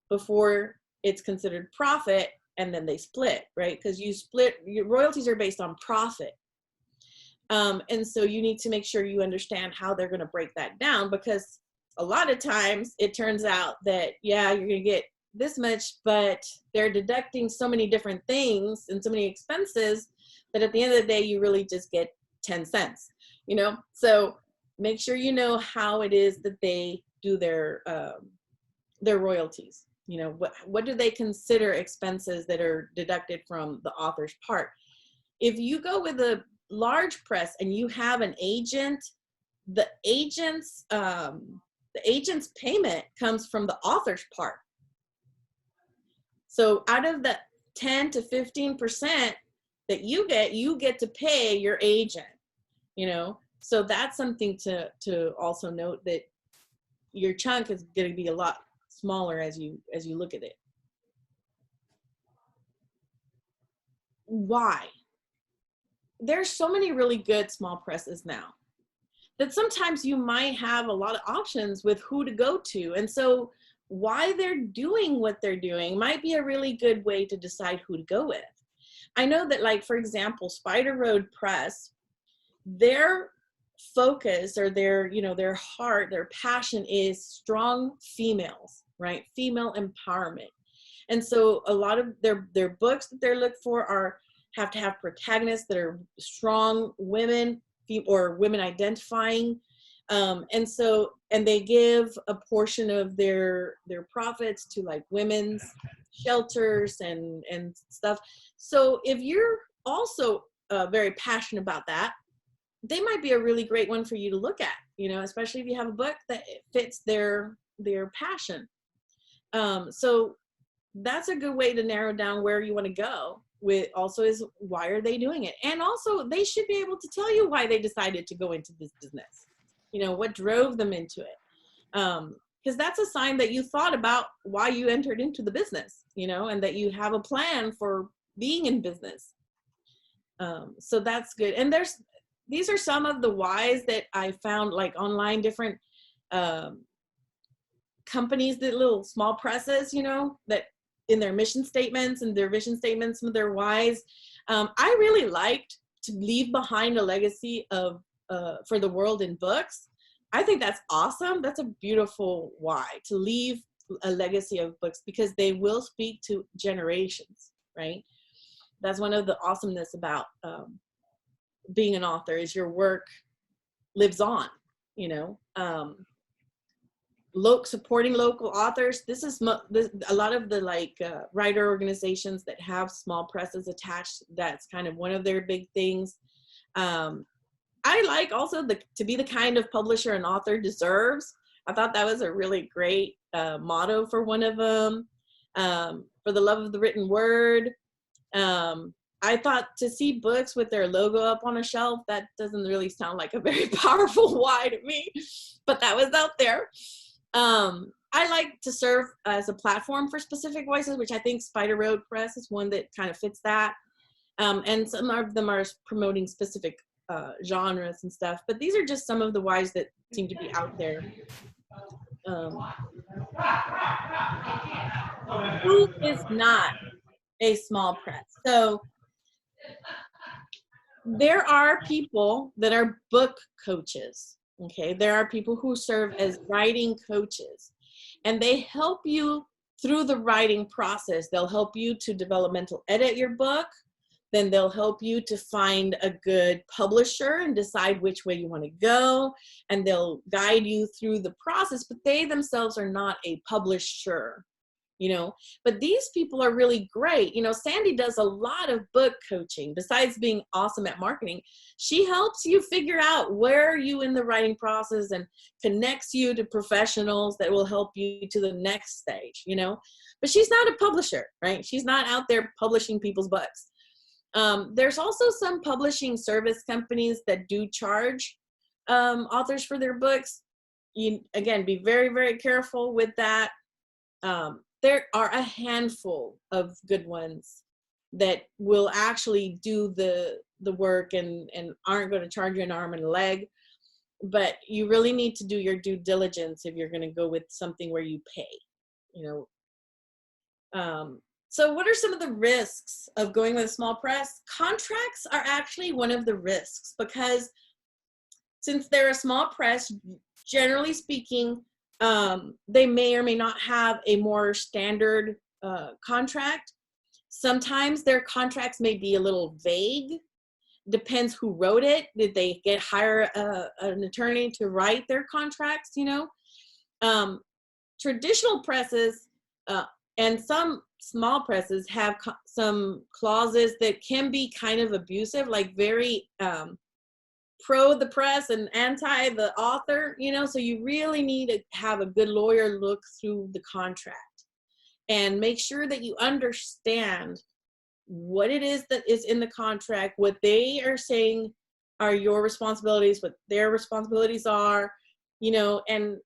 before it's considered profit, and then they split, right? Because your royalties are based on profit. And so you need to make sure you understand how they're gonna break that down, because a lot of times it turns out that, yeah, you're gonna get this much, but they're deducting so many different things and so many expenses that at the end of the day, you really just get 10 cents, you know? So make sure you know how it is that they do their royalties. You know, what do they consider expenses that are deducted from the author's part? If you go with a large press and you have an agent, the agent's payment comes from the author's part. So out of the 10 to 15% that you get to pay your agent, you know? So that's something to also note, that your chunk is going to be a lot smaller as you look at it. Why? There's so many really good small presses now that sometimes you might have a lot of options with who to go to. And so why they're doing what they're doing might be a really good way to decide who to go with. I know that, like, for example, Spider Road Press, their focus, or their heart, their passion is strong females, right? Female empowerment. And so a lot of their books that they're looking for have to have protagonists that are strong women or women identifying. And they give a portion of their profits to, like, women's shelters and stuff. So if you're also very passionate about that, they might be a really great one for you to look at, you know, especially if you have a book that fits their passion. So that's a good way to narrow down where you want to go. With also is, why are they doing it? And also they should be able to tell you why they decided to go into this business. You know, what drove them into it. Because that's a sign that you thought about why you entered into the business, you know, and that you have a plan for being in business. So that's good. And these are some of the whys that I found, like, online, different companies, that little small presses, you know, that in their mission statements and their vision statements, some of their whys. I really liked to leave behind a legacy of for the world in books. I think that's awesome. That's a beautiful why, to leave a legacy of books, because they will speak to generations, right? That's one of the awesomeness about being an author, is your work lives on, you know? Supporting local authors. This is a lot of the, like, writer organizations that have small presses attached. That's kind of one of their big things. I like also to be the kind of publisher an author deserves. I thought that was a really great motto for one of them. For the love of the written word. I thought to see books with their logo up on a shelf, that doesn't really sound like a very powerful why to me, but that was out there. I like to serve as a platform for specific voices, which I think Spider Road Press is one that kind of fits that. And some of them are promoting specific genres and stuff, but these are just some of the whys that seem to be out there. Who is not a small press? So there are people that are book coaches. Okay, there are people who serve as writing coaches, and they help you through the writing process. They'll help you to developmental edit your book. Then they'll help you to find a good publisher and decide which way you want to go. And they'll guide you through the process, but they themselves are not a publisher, you know. But these people are really great. You know, Sandy does a lot of book coaching. Besides being awesome at marketing, she helps you figure out where are you in the writing process and connects you to professionals that will help you to the next stage, you know. But she's not a publisher, right? She's not out there publishing people's books. There's also some publishing service companies that do charge authors for their books. You, again, be very, very careful with that. There are a handful of good ones that will actually do the work and aren't going to charge you an arm and a leg. But you really need to do your due diligence if you're going to go with something where you pay, you know. So what are some of the risks of going with a small press? Contracts are actually one of the risks, because since they're a small press, generally speaking, they may or may not have a more standard contract. Sometimes their contracts may be a little vague. Depends who wrote it. Did they hire an attorney to write their contracts, you know? Traditional presses and some small presses have some clauses that can be kind of abusive, like very pro the press and anti the author, you know. So you really need to have a good lawyer look through the contract and make sure that you understand what it is that is in the contract, what they are saying are your responsibilities, what their responsibilities are, you know, and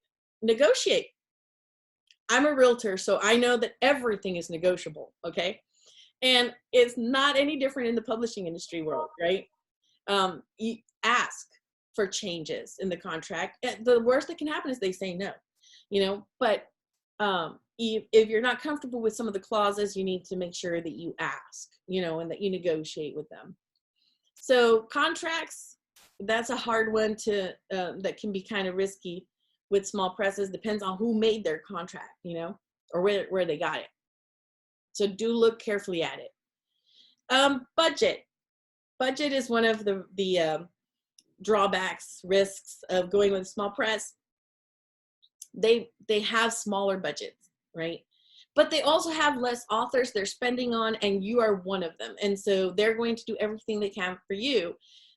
negotiate. I'm a realtor, so I know that everything is negotiable, okay? And it's not any different in the publishing industry world, right? You ask for changes in the contract. The worst that can happen is they say no, you know? But if you're not comfortable with some of the clauses, you need to make sure that you ask, you know, and that you negotiate with them. So contracts, that's a hard one to, that can be kind of risky with small presses. Depends on who made their contract, you know, or where they got it. So do look carefully at it. Budget is one of the drawbacks, risks of going with a small press. They have smaller budgets, right? But they also have less authors they're spending on, and you are one of them. And so they're going to do everything they can for you,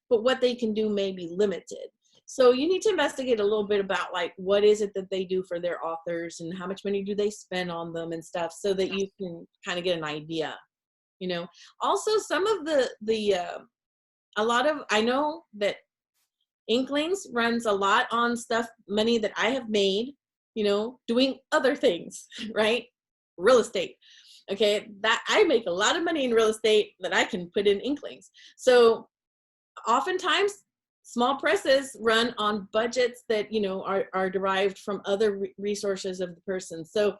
but what they can do may be limited. So you need to investigate a little bit about, like, what is it that they do for their authors and how much money do they spend on them and stuff, so that you can kind of get an idea, you know. Also, some of a lot of, I know that Inklings runs a lot on money that I have made, you know, doing other things, right? Real estate. Okay, that I make a lot of money in real estate that I can put in Inklings. So oftentimes small presses run on budgets that, you know, are derived from other resources of the person. So,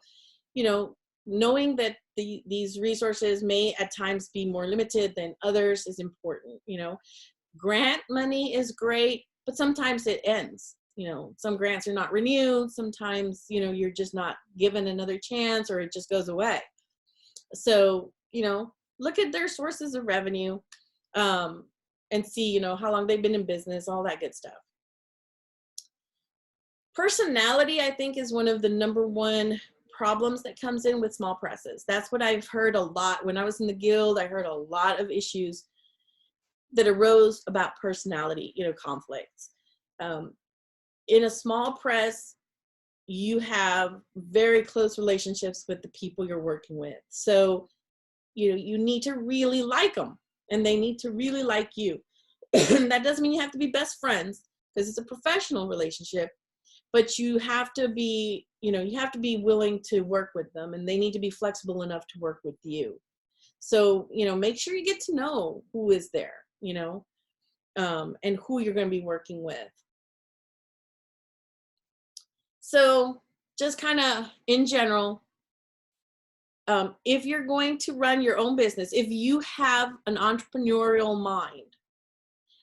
you know, knowing that these resources may at times be more limited than others is important. You know, grant money is great, but sometimes it ends. You know, some grants are not renewed. Sometimes, you know, you're just not given another chance, or it just goes away. So, you know, look at their sources of revenue. And see, you know, how long they've been in business, all that good stuff. Personality, I think, is one of the #1 problems that comes in with small presses. That's what I've heard a lot. When I was in the guild, I heard a lot of issues that arose about personality, you know, conflicts. In a small press, you have very close relationships with the people you're working with. So, you know, you need to really like them. and they need to really like you. That doesn't mean you have to be best friends, because it's a professional relationship, but you have to be, you have to be willing to work with them, and they need to be flexible enough to work with you. So, make sure you get to know who is there, and who you're going to be working with. So just kind of in general, if you're going to run your own business, if you have an entrepreneurial mind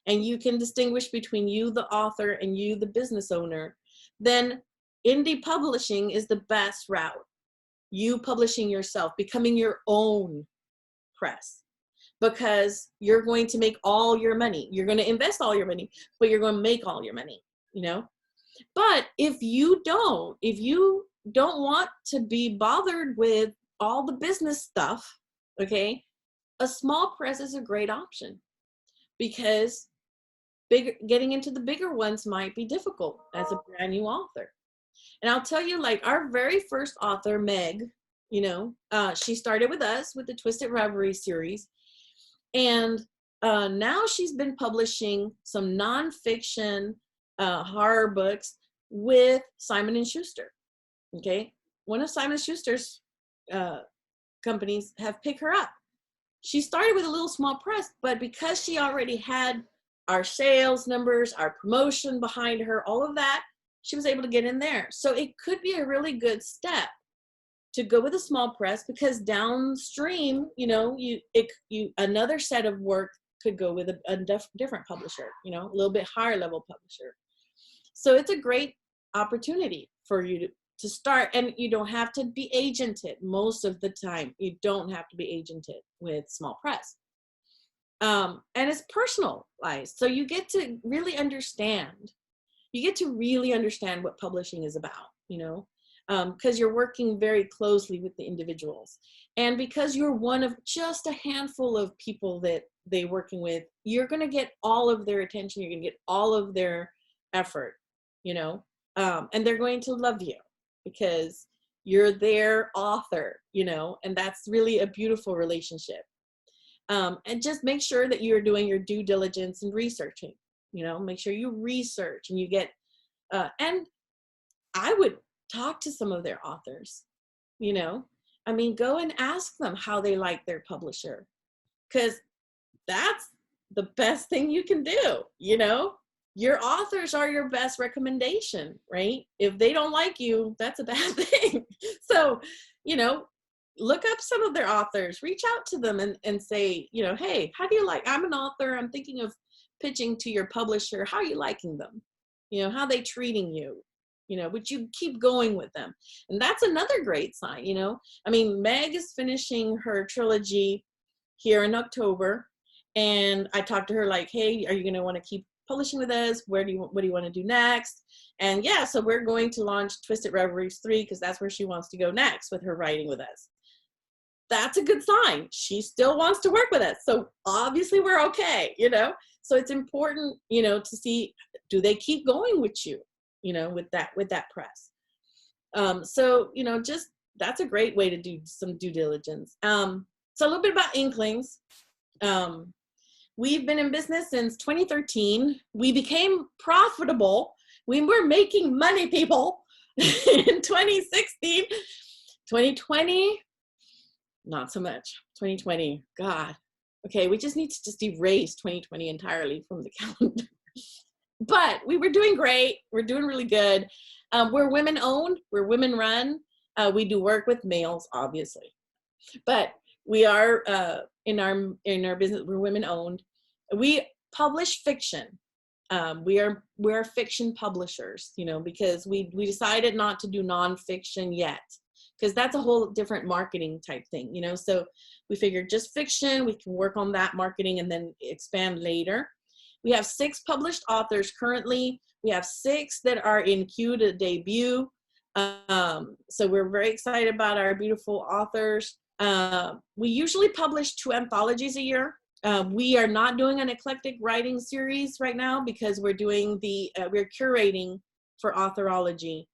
and you can distinguish between you, the author, and you, the business owner, then indie publishing is the best route. You publishing yourself, becoming your own press, because you're going to make all your money. You're going to invest all your money, but you're going to make all your money, But if you don't want to be bothered with all the business stuff, okay, a small press is a great option, because getting into the bigger ones might be difficult as a brand new author. And I'll tell you, like our very first author, Meg, she started with us with the Twisted Reverie series. And now she's been publishing some nonfiction horror books with Simon & Schuster. Okay. One of Simon & Schuster's companies have picked her up. She started with a little small press, but because she already had our sales numbers, our promotion behind her, all of that, she was able to get in there. So it could be a really good step to go with a small press, because downstream, another set of work could go with a different publisher, a little bit higher level publisher. So it's a great opportunity for you to start, and you don't have to be agented most of the time. You don't have to be agented with small press. And it's personalized. So you get to really understand. You get to really understand what publishing is about, because you're working very closely with the individuals. And because you're one of just a handful of people that they're working with, you're going to get all of their attention. You're going to get all of their effort, and they're going to love you because you're their author, and that's really a beautiful relationship. And just make sure that you're doing your due diligence and researching, make sure you research and you get, and I would talk to some of their authors, go and ask them how they like their publisher, because that's the best thing you can do. Your authors are your best recommendation, right? If they don't like you, that's a bad thing. So, look up some of their authors, reach out to them and say, hey, how do you like, I'm an author, I'm thinking of pitching to your publisher. How are you liking them? How are they treating you? Would you keep going with them? And that's another great sign, Meg is finishing her trilogy here in October. And I talked to her like, hey, are you going to want to keep publishing with us? What do you want to do next? And yeah, so we're going to launch Twisted Reveries 3, because that's where she wants to go next with her writing with us. That's a good sign. She still wants to work with us. So obviously we're okay, So it's important, to see, do they keep going with you, with that press. So, just, that's a great way to do some due diligence. So a little bit about Inklings. We've been in business since 2013. We became profitable. We were making money, people, in 2016. 2020, not so much. 2020, God. Okay, we just need to just erase 2020 entirely from the calendar. But we were doing great. We're doing really good. We're women owned. We're women run. We do work with males, obviously. But we are in our business, we're women owned. We publish fiction. We're fiction publishers, because we decided not to do nonfiction yet, because that's a whole different marketing type thing, So we figured just fiction, we can work on that marketing and then expand later. We have 6 published authors currently. We have 6 that are in queue to debut. So we're very excited about our beautiful authors. We usually publish 2 anthologies a year. We are not doing an eclectic writing series right now, because we're doing we're curating for Authorology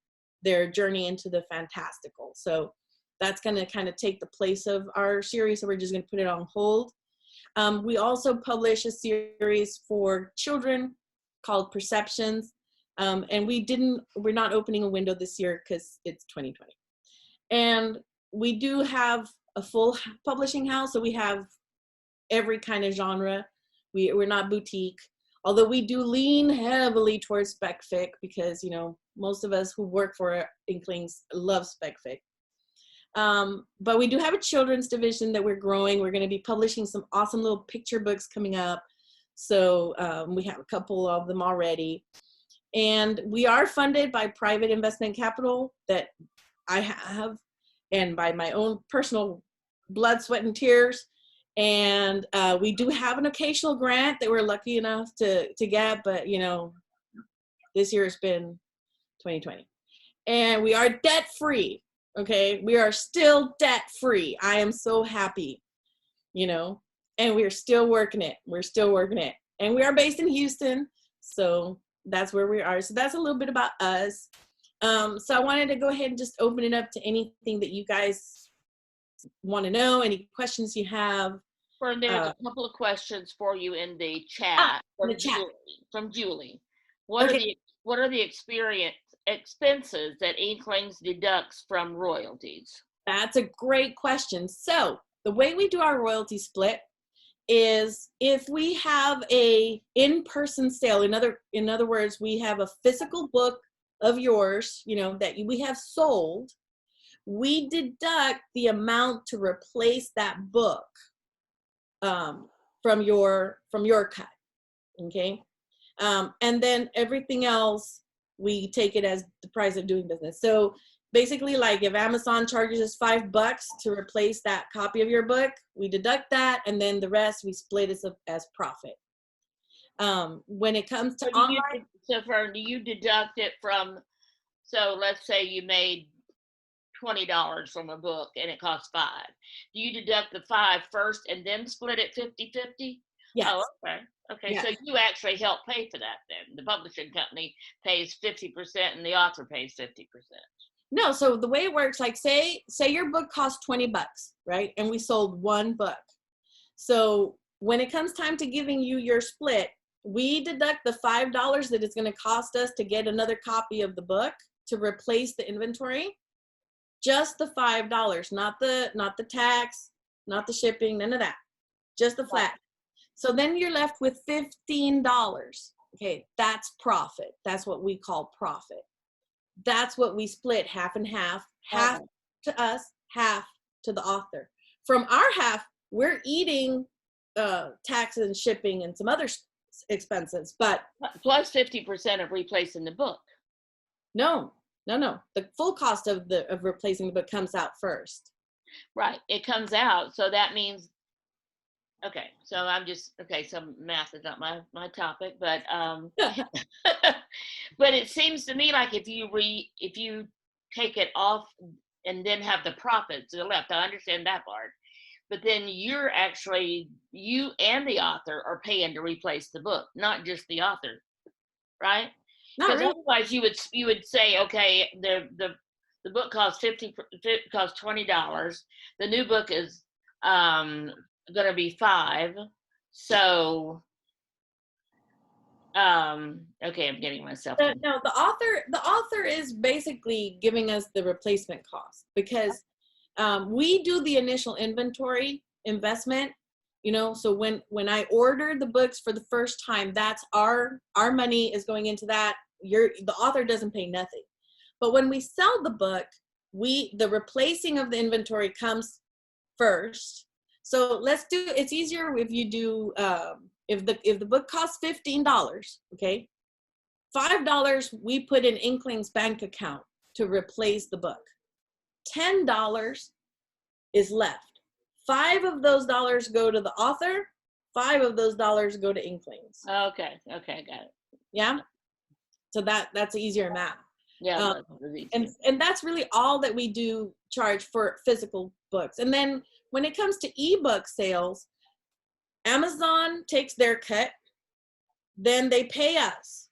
their journey into the fantastical. So that's going to kind of take the place of our series. So we're just going to put it on hold. We also publish a series for children called Perceptions. And we're not opening a window this year because it's 2020. And we do have a full publishing house, so we have every kind of genre. We're not boutique, although we do lean heavily towards spec fic because, you know, most of us who work for Inklings love spec fic. But we do have a children's division that we're growing. We're going to be publishing some awesome little picture books coming up. So we have a couple of them already. And we are funded by private investment capital that I have, and by my own personal blood, sweat, and tears. And we do have an occasional grant that we're lucky enough to get, but you know, this year has been 2020. And we are debt free, okay? We are still debt free. I am so happy, you know, and we're still working it. We're still working it. And we are based in Houston, so that's where we are. So that's a little bit about us. So I wanted to go ahead and just open it up to anything that you guys want to know, any questions you have. Well, there's a couple of questions for you in the chat from Julie. What are the expenses that Inklings deducts from royalties? That's a great question. So the way we do our royalty split is if we have a in-person sale, in other words, we have a physical book of yours, you know, that we have sold, we deduct the amount to replace that book from your cut, okay? And then everything else, we take it as the price of doing business. So basically, like if Amazon charges us $5 to replace that copy of your book, we deduct that, and then the rest we split as profit. When it comes to online, do you deduct it from? So let's say you made $20 from a book and it costs $5. Do you deduct the $5 first and then split it 50-50? Yes. Oh, okay. Okay, Yes. so you actually help pay for that then. The publishing company pays 50% and the author pays 50%. No, so the way it works, like say your book costs $20, right? And we sold one book. So when it comes time to giving you your split, we deduct the $5 that it's going to cost us to get another copy of the book to replace the inventory. Just the $5, not the tax, not the shipping, none of that. Just the flat. So then you're left with $15. Okay, that's profit. That's what we call profit. That's what we split half and half to us, half to the author. From our half, we're eating taxes and shipping and some other expenses, but plus 50% of replacing the book. No. The full cost of replacing the book comes out first. Right, it comes out. So that means, okay. So so math is not my topic, but but it seems to me like if you take it off and then have the profits to the left, I understand that part. But then you and the author are paying to replace the book, not just the author, right? Because really. Otherwise you would say, okay, the book costs $20. The new book is going to be $5. So okay, I'm getting myself. No, the author is basically giving us the replacement cost because we do the initial inventory investment, you know. So when I order the books for the first time, that's our money is going into that. The author doesn't pay nothing. But when we sell the book, the replacing of the inventory comes first. So it's easier if you do if the book costs $15, okay, $5 we put in Inkling's bank account to replace the book. $10 is left. 5 of those dollars go to the author. 5 of those dollars go to Inklings. Okay, got it. Yeah. So that's easier math. Yeah. And that's really all that we do charge for physical books. And then when it comes to ebook sales, Amazon takes their cut, then they pay us.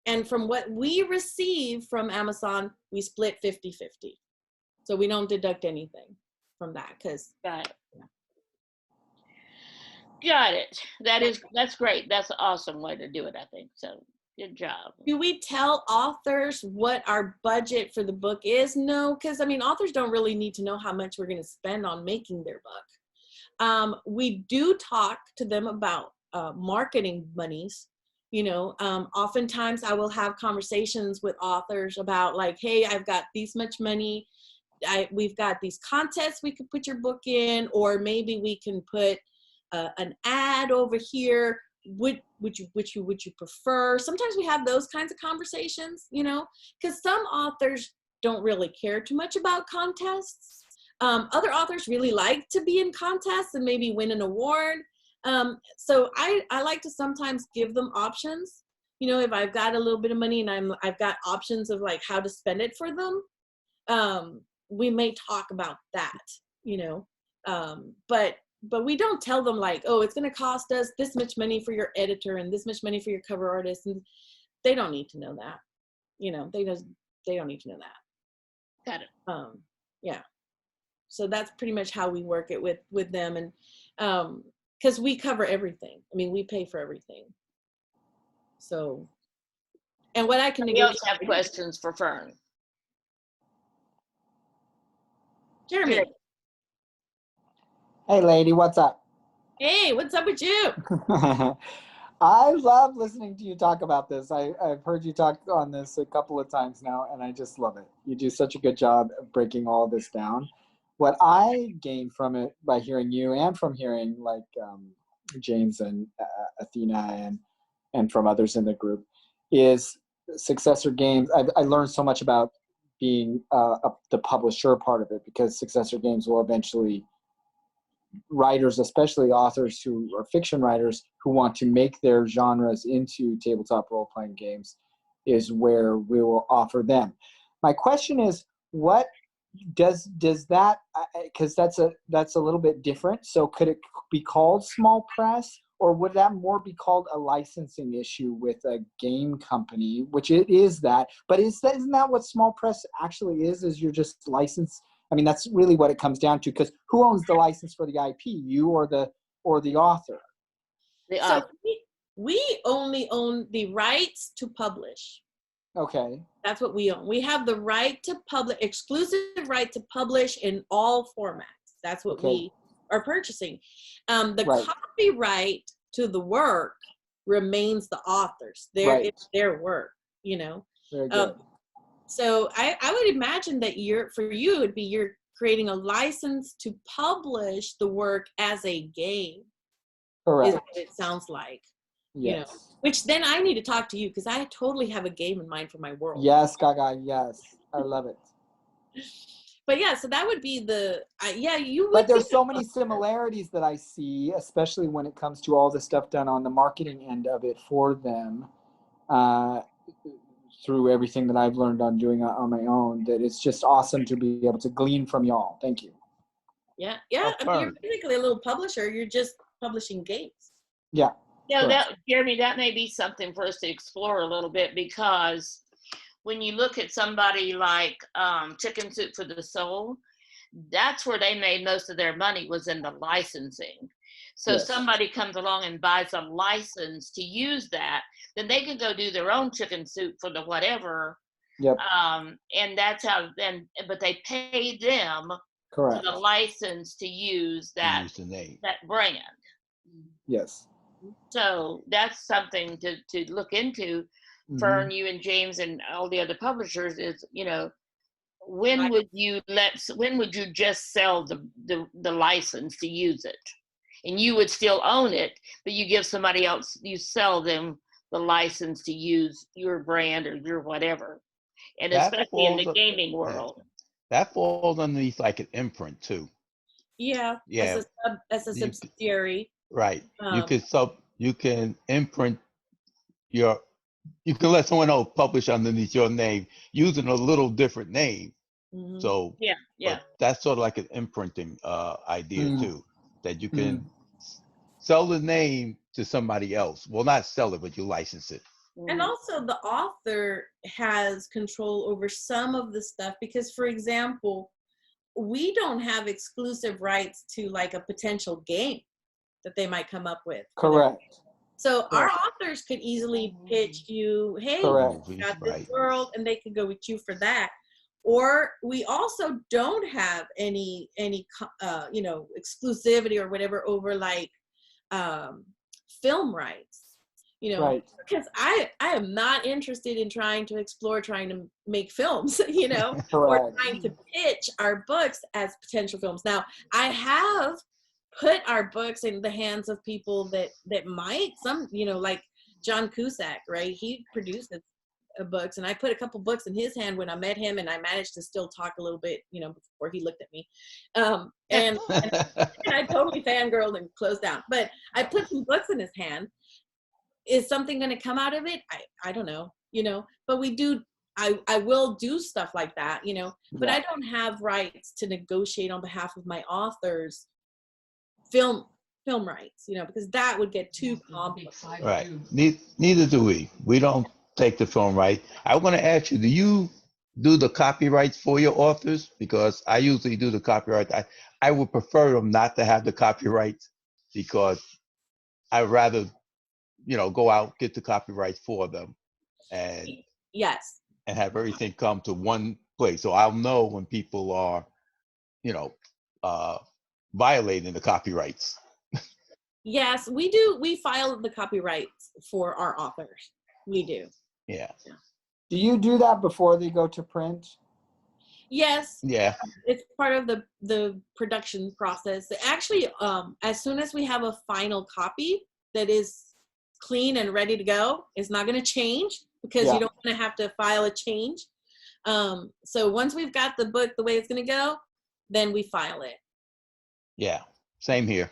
And from what we receive from Amazon, we split 50-50. So we don't deduct anything from that because. Got it. Got it. That's great. That's an awesome way to do it, I think. So good job. Do we tell authors what our budget for the book is? No, because I mean, authors don't really need to know how much we're going to spend on making their book. We do talk to them about marketing monies. You know, oftentimes I will have conversations with authors about like, hey, I've got this much money. We've got these contests we could put your book in, or maybe we can put an ad over here. Would you prefer? Sometimes we have those kinds of conversations, you know, because some authors don't really care too much about contests. Other authors really like to be in contests and maybe win an award. So I like to sometimes give them options. You know, if I've got a little bit of money and I've got options of like how to spend it for them, we may talk about that, you know, but we don't tell them like, oh, it's going to cost us this much money for your editor and this much money for your cover artist. And they don't need to know that, you know, they don't need to know that. Got it. Yeah. So that's pretty much how we work it with them. And, cause we cover everything. I mean, we pay for everything. So, and what I can We also have questions for Fern. Jeremy. Hey, lady, what's up? Hey, what's up with you? I love listening to you talk about this. I've heard you talk on this a couple of times now, and I just love it. You do such a good job of breaking all this down. What I gained from it by hearing you and from hearing like James and Athena and from others in the group is Successor Games. I learned so much about being the publisher part of it, because Successor Games will eventually, writers, especially authors who are fiction writers who want to make their genres into tabletop role-playing games, is where we will offer them. My question is, what does that, because that's a little bit different, so could it be called small press, or would that more be called a licensing issue with a game company, which it is that, but isn't that what small press actually is you're just licensed? I mean, that's really what it comes down to, because who owns the license for the IP, you or the author? So we only own the rights to publish. Okay. That's what we own. We have the right to publish, exclusive right to publish in all formats. That's what we are purchasing. The copyright to the work remains the author's. It's their work, you know. Very good. So I would imagine that you're creating a license to publish the work as a game. Correct. Is what it sounds like. Yes. You know, which then I need to talk to you, because I totally have a game in mind for my world. Yes, Gaga. Yes, I love it. But yeah, so that would be you would. But there's so many similarities that I see, especially when it comes to all the stuff done on the marketing end of it for them. Through everything that I've learned on doing it on my own, that it's just awesome to be able to glean from y'all. Thank you. Yeah. I mean, you're basically a little publisher. You're just publishing games. Yeah. Yeah, Jeremy, that may be something for us to explore a little bit, because when you look at somebody like Chicken Soup for the Soul, that's where they made most of their money, was in the licensing. So somebody comes along and buys a license to use that, then they can go do their own chicken soup for the whatever. Yep. And that's how then, but they pay them for the license to use that brand. Yes. So that's something to look into. Fern, you and James and all the other publishers, is, you know, when would you just sell the license to use it? And you would still own it, but you give somebody else, you sell them the license to use your brand or your whatever. And especially in the gaming world. That falls underneath like an imprint too. Yeah. As a subsidiary. Right. You can imprint you can let someone else publish underneath your name using a little different name. So but that's sort of like an imprinting idea too, that you can sell the name to somebody else. Well, not sell it, but you license it. And also the author has control over some of the stuff, because, for example, we don't have exclusive rights to like a potential game. that they might come up with. Correct. So our authors could easily pitch you, hey, we got this world, and they could go with you for that. Or we also don't have any you know, exclusivity or whatever over like film rights, you know, because I am not interested in trying to make films, you know, or trying to pitch our books as potential films. Now, I have put our books in the hands of people that might, some, you know, like John Cusack, right? He produces books, and I put a couple books in his hand when I met him, and I managed to still talk a little bit, you know, before he looked at me. And I totally fangirled and closed down. But I put some books in his hand. Is something going to come out of it? I don't know, you know, but we do. I will do stuff like that, you know, but I don't have rights to negotiate on behalf of my authors film rights, you know, because that would get too complex. Right. Neither do we. We don't take the film right. I want to ask you, do you do the copyrights for your authors? Because I usually do the copyright. I would prefer them not to have the copyrights, because I'd rather, you know, go out, get the copyrights for them, and and have everything come to one place. So I'll know when people are, you know, violating the copyrights. Yes, we do. We file the copyrights for our authors. We do. Yeah. Do you do that before they go to print? Yes. Yeah. It's part of the production process. Actually, as soon as we have a final copy that is clean and ready to go, it's not going to change, because you don't want to have to file a change. So once we've got the book the way it's going to go, then we file it. Yeah. Same here.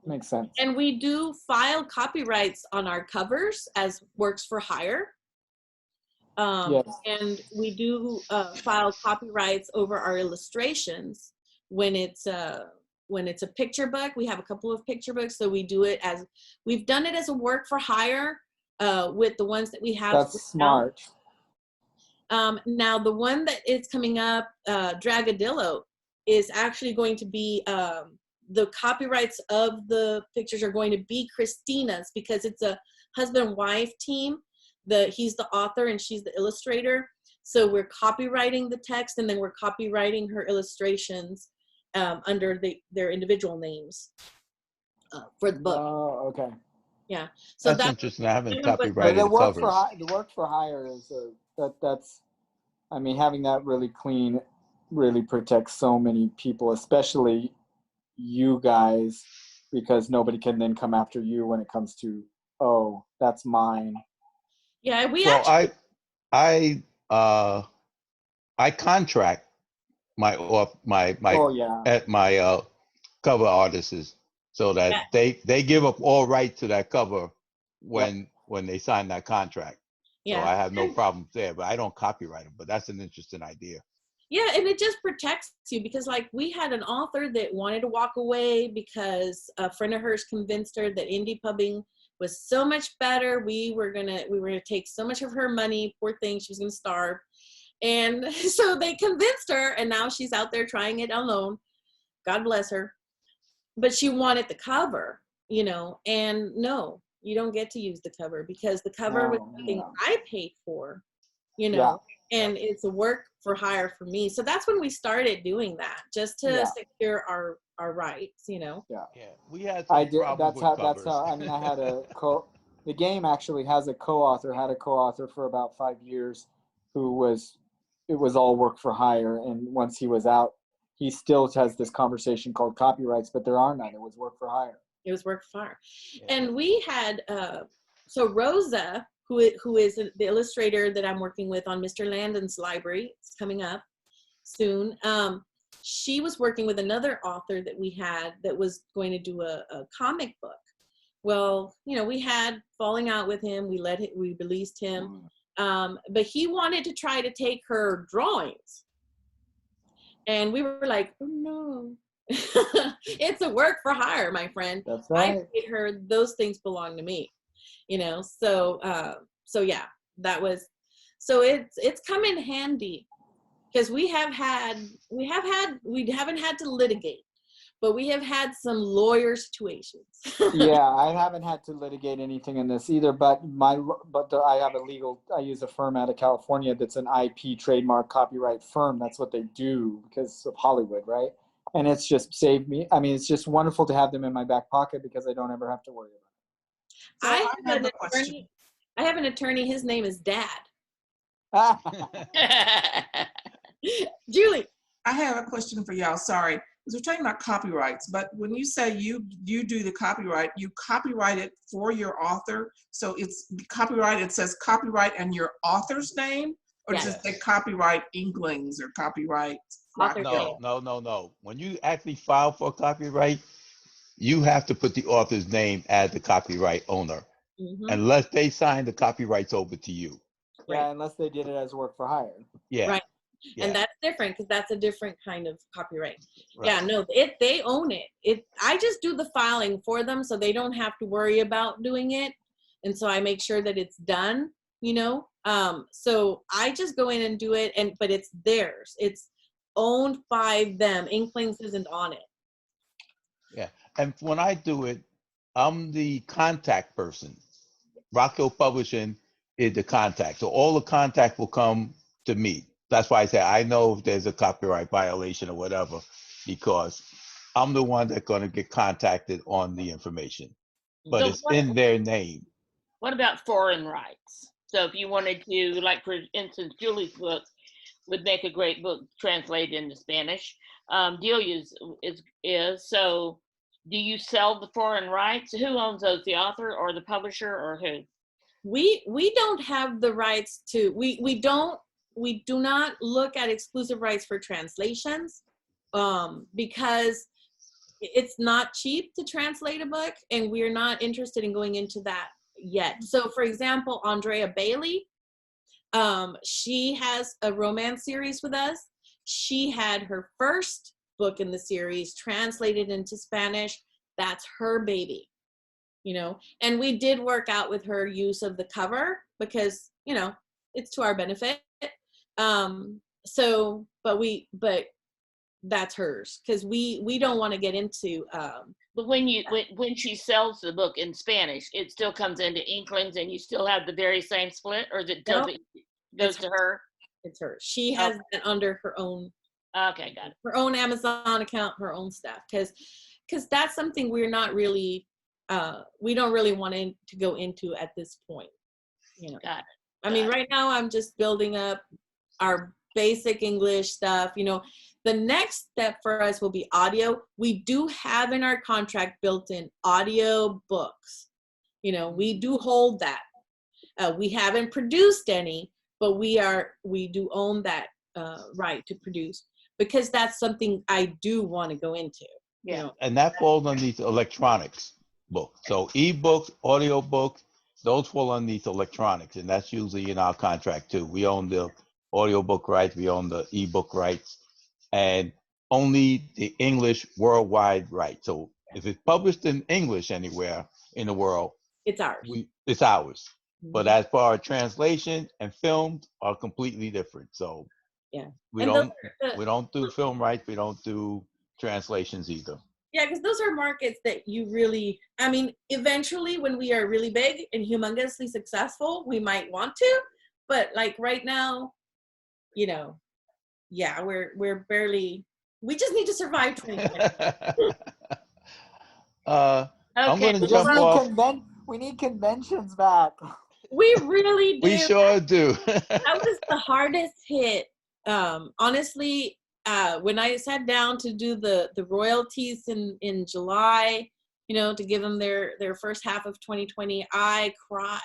Makes sense. And we do file copyrights on our covers as works for hire. And we do file copyrights over our illustrations when it's a picture book. We have a couple of picture books, so we do it as, we've done it as a work for hire with the ones that we have. That's smart. Now the one that is coming up, Dragadillo, is actually going to be the copyrights of the pictures are going to be Christina's, because it's a husband and wife team. He's the author and she's the illustrator. So we're copywriting the text, and then we're copywriting her illustrations under their individual names for the book. Oh, okay. Yeah. So that's interesting. I haven't copyrighted the covers. The work for hire is that's, I mean, having that really clean really protects so many people, especially you guys, because nobody can then come after you when it comes to, oh, that's mine. Yeah, I contract my cover artists, so that they give up all right to that cover when they sign that contract. So I have no problems there, but I don't copyright them. But that's an interesting idea. Yeah, and it just protects you, because like we had an author that wanted to walk away because a friend of hers convinced her that indie pubbing was so much better. We were gonna take so much of her money. Poor thing, she was gonna starve. And so they convinced her, and now she's out there trying it alone. God bless her. But she wanted the cover, you know, and no, you don't get to use the cover, because the cover was something I paid for, you know, and it's a work for hire for me. So that's when we started doing that, just to secure our rights, you know. Yeah. We had that's how I mean, I had the game actually has had a co-author for about 5 years it was all work for hire, and once he was out, he still has this conversation called copyrights, but there are none. It was work for hire. It was work for hire. And we had so Rosa, who is the illustrator that I'm working with on Mr. Landon's library, it's coming up soon. She was working with another author that we had that was going to do a comic book. Well, you know, we had falling out with him. We released him, but he wanted to try to take her drawings, and we were like, oh no. It's a work for hire, my friend. That's right. I paid her; those things belong to me, you know. So yeah, that was. So it's come in handy, because we haven't had to litigate. but we have had some lawyer situations. Yeah, I haven't had to litigate anything in this either, but I have I use a firm out of California that's an IP trademark copyright firm. That's what they do because of Hollywood, right? And it's just saved me. I mean, it's just wonderful to have them in my back pocket because I don't ever have to worry So I have a question. have an attorney. His name is Dad. about it. Julie. I have a question for y'all. Sorry, because we're talking about copyrights, but when you say you do the copyright, you copyright it for your author. So it's copyright. It says copyright and your author's name, or does it say copyright Inklings or copyright? No. When you actually file for copyright, you have to put the author's name as the copyright owner, unless they sign the copyrights over to you. Yeah, unless they did it as work for hire. Yeah. Right. Yeah. And that's different because that's a different kind of copyright. Right. Yeah, no, they own it. I just do the filing for them so they don't have to worry about doing it. And so I make sure that it's done, you know. So I just go in and do it, but it's theirs. It's owned by them. Inklings isn't on it. Yeah. And when I do it, I'm the contact person. Rock Hill Publishing is the contact. So all the contact will come to me. That's why I say I know if there's a copyright violation or whatever, because I'm the one that's going to get contacted on the information. But it's in their name. What about foreign rights? So if you wanted to, like for instance, Julie's book would make a great book translated into Spanish. Delia's is. So do you sell the foreign rights? Who owns those, the author or the publisher or who? We don't have the rights to, we do not look at exclusive rights for translations because it's not cheap to translate a book and we're not interested in going into that yet. So for example, Andrea Bailey, she has a romance series with us. She had her first book in the series translated into Spanish. That's her baby, you know, and we did work out with her use of the cover because, you know, it's to our benefit. But that's hers because we don't want to get into but when she sells the book in Spanish, it still comes into Inklings and you still have the very same split, or is it goes to her? It's hers. She has it under her own okay, got it. Her own Amazon account, her own stuff, because that's something we're not really we don't really want to go into at this point, you know. Got it. I mean, right now I'm just building up our basic English stuff, you know. The next step for us will be audio. We do have in our contract built in audio books. You know, we do hold that. We haven't produced any, but we do own that right to produce because that's something I do want to go into. Yeah. You know? And that falls underneath electronics books. So ebooks, audio books, those fall underneath electronics, and that's usually in our contract too. We own the audiobook rights, we own the ebook rights, and only the English worldwide rights. So if it's published in English anywhere in the world, it's ours. It's ours. Mm-hmm. But as far as translation and filmed are completely different. So yeah, we don't do film rights. We don't do translations either. Yeah, because those are markets that you really, I mean, eventually when we are really big and humongously successful, we might want to, but like right now, you know, yeah, we're barely, we just need to survive 2020. I'm going to jump off. We need conventions back. We really do. We sure do. That was the hardest hit. Honestly, when I sat down to do the royalties in July, you know, to give them their first half of 2020, I cried.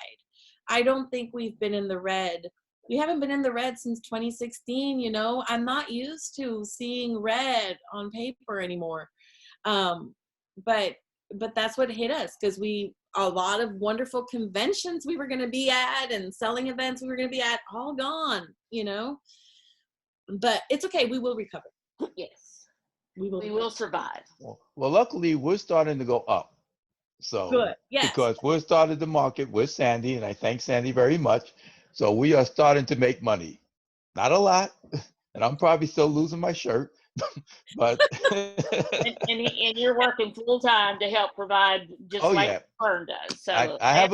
I don't think we've been in the red. We haven't been in the red since 2016, you know. I'm not used to seeing red on paper anymore. But that's what hit us because a lot of wonderful conventions we were going to be at and selling events we were going to be at, all gone, you know. But it's okay. We will recover. Yes. We will survive. Well, luckily, we're starting to go up. So good. Yes. Because we're started the market with Sandy, and I thank Sandy very much. So we are starting to make money. Not a lot, and I'm probably still losing my shirt, but and you're working full time to help provide, just oh like yeah, Fern does. So I have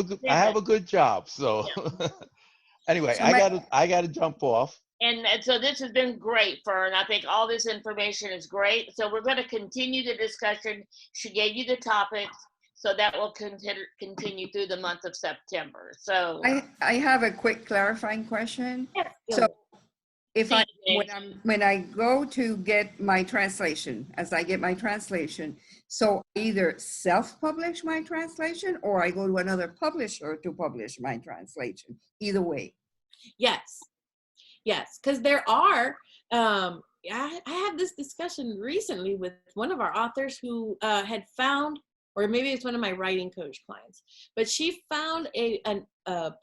a good job. So anyway, So I gotta jump off. And so this has been great, Fern. I think all this information is great. So we're going to continue the discussion. She gave you the topics, so that will continue through the month of September. So I have a quick clarifying question. So if when I go to get my translation, as I get my translation, so either self-publish my translation or I go to another publisher to publish my translation. Either way. Yes, because there are, I had this discussion recently with one of our authors who had found, or maybe it's one of my writing coach clients, but she found a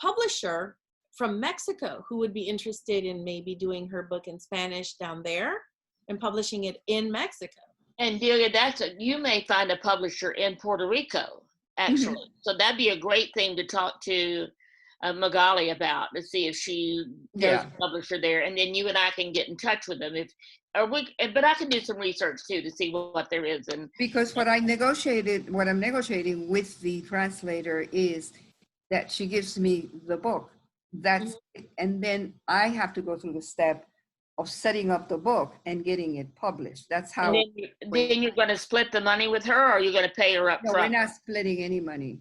publisher from Mexico who would be interested in maybe doing her book in Spanish down there and publishing it in Mexico. And Delia, you may find a publisher in Puerto Rico, actually. Mm-hmm. So that'd be a great thing to talk to Magali about, to see if she knows a publisher there, and then you and I can get in touch with them. But I can do some research too to see what there is. And because what I'm negotiating with the translator is that she gives me the book. And then I have to go through the step of setting up the book and getting it published. That's how. And then you're going to split the money with her, or are you going to pay her up front? No, we're not splitting any money.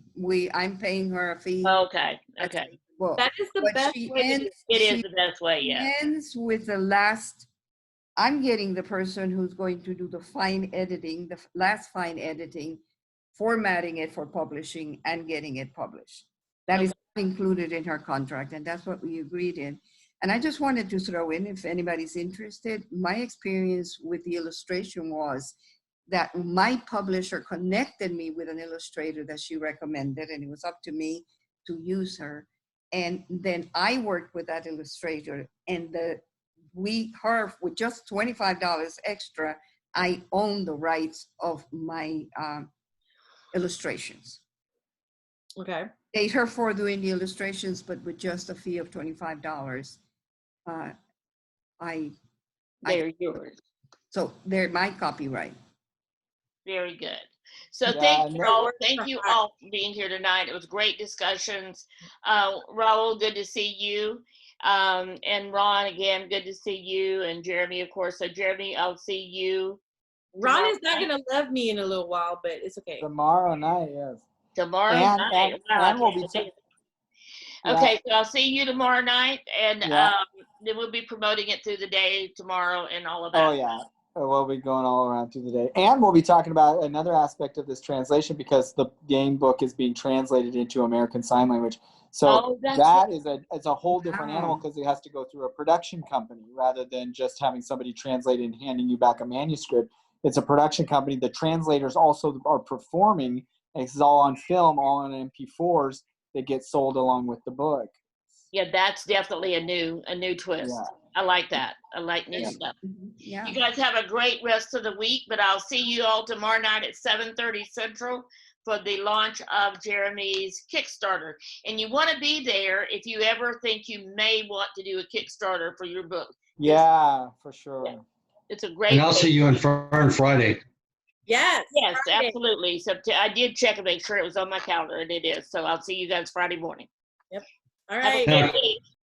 I'm paying her a fee. Okay. That is the best way. It is the best way, yeah. Ends with the last. I'm getting the person who's going to do the fine editing, the last fine editing, formatting it for publishing and getting it published. That is included in her contract, and that's what we agreed in. And I just wanted to throw in, if anybody's interested, my experience with the illustration was that my publisher connected me with an illustrator that she recommended, and it was up to me to use her. And then I worked with that illustrator, and with just $25 extra, I own the rights of my illustrations. Okay. Paid her for doing the illustrations, but with just a fee of $25. They're yours. So they're my copyright. Very good. So thank you all for being here tonight. It was great discussions. Raul, good to see you. And Ron, again, good to see you. And Jeremy, of course. So Jeremy, I'll see you. Ron is not going to love me in a little while, but it's okay. Tomorrow night, yes. Tomorrow night. And we'll be okay, so I'll see you tomorrow night, and then we'll be promoting it through the day tomorrow and all of that. Oh, yeah. We'll be going all around through the day. And we'll be talking about another aspect of this translation, because the game book is being translated into American Sign Language. So it's a whole different animal, because it has to go through a production company rather than just having somebody translate and handing you back a manuscript. It's a production company. The translators also are performing. This is all on film, all on MP4s that get sold along with the book. Yeah, that's definitely a new twist. Yeah. I like that. I like new stuff. Yeah. You guys have a great rest of the week, but I'll see you all tomorrow night at 7:30 Central for the launch of Jeremy's Kickstarter. And you want to be there if you ever think you may want to do a Kickstarter for your book. Yeah, for sure. Yeah. It's a great. And I'll see you in Fern Friday. Yes. Yes, Friday. Absolutely. So I did check and make sure it was on my calendar, and it is. So I'll see you guys Friday morning. Yep. All right. Have a great week.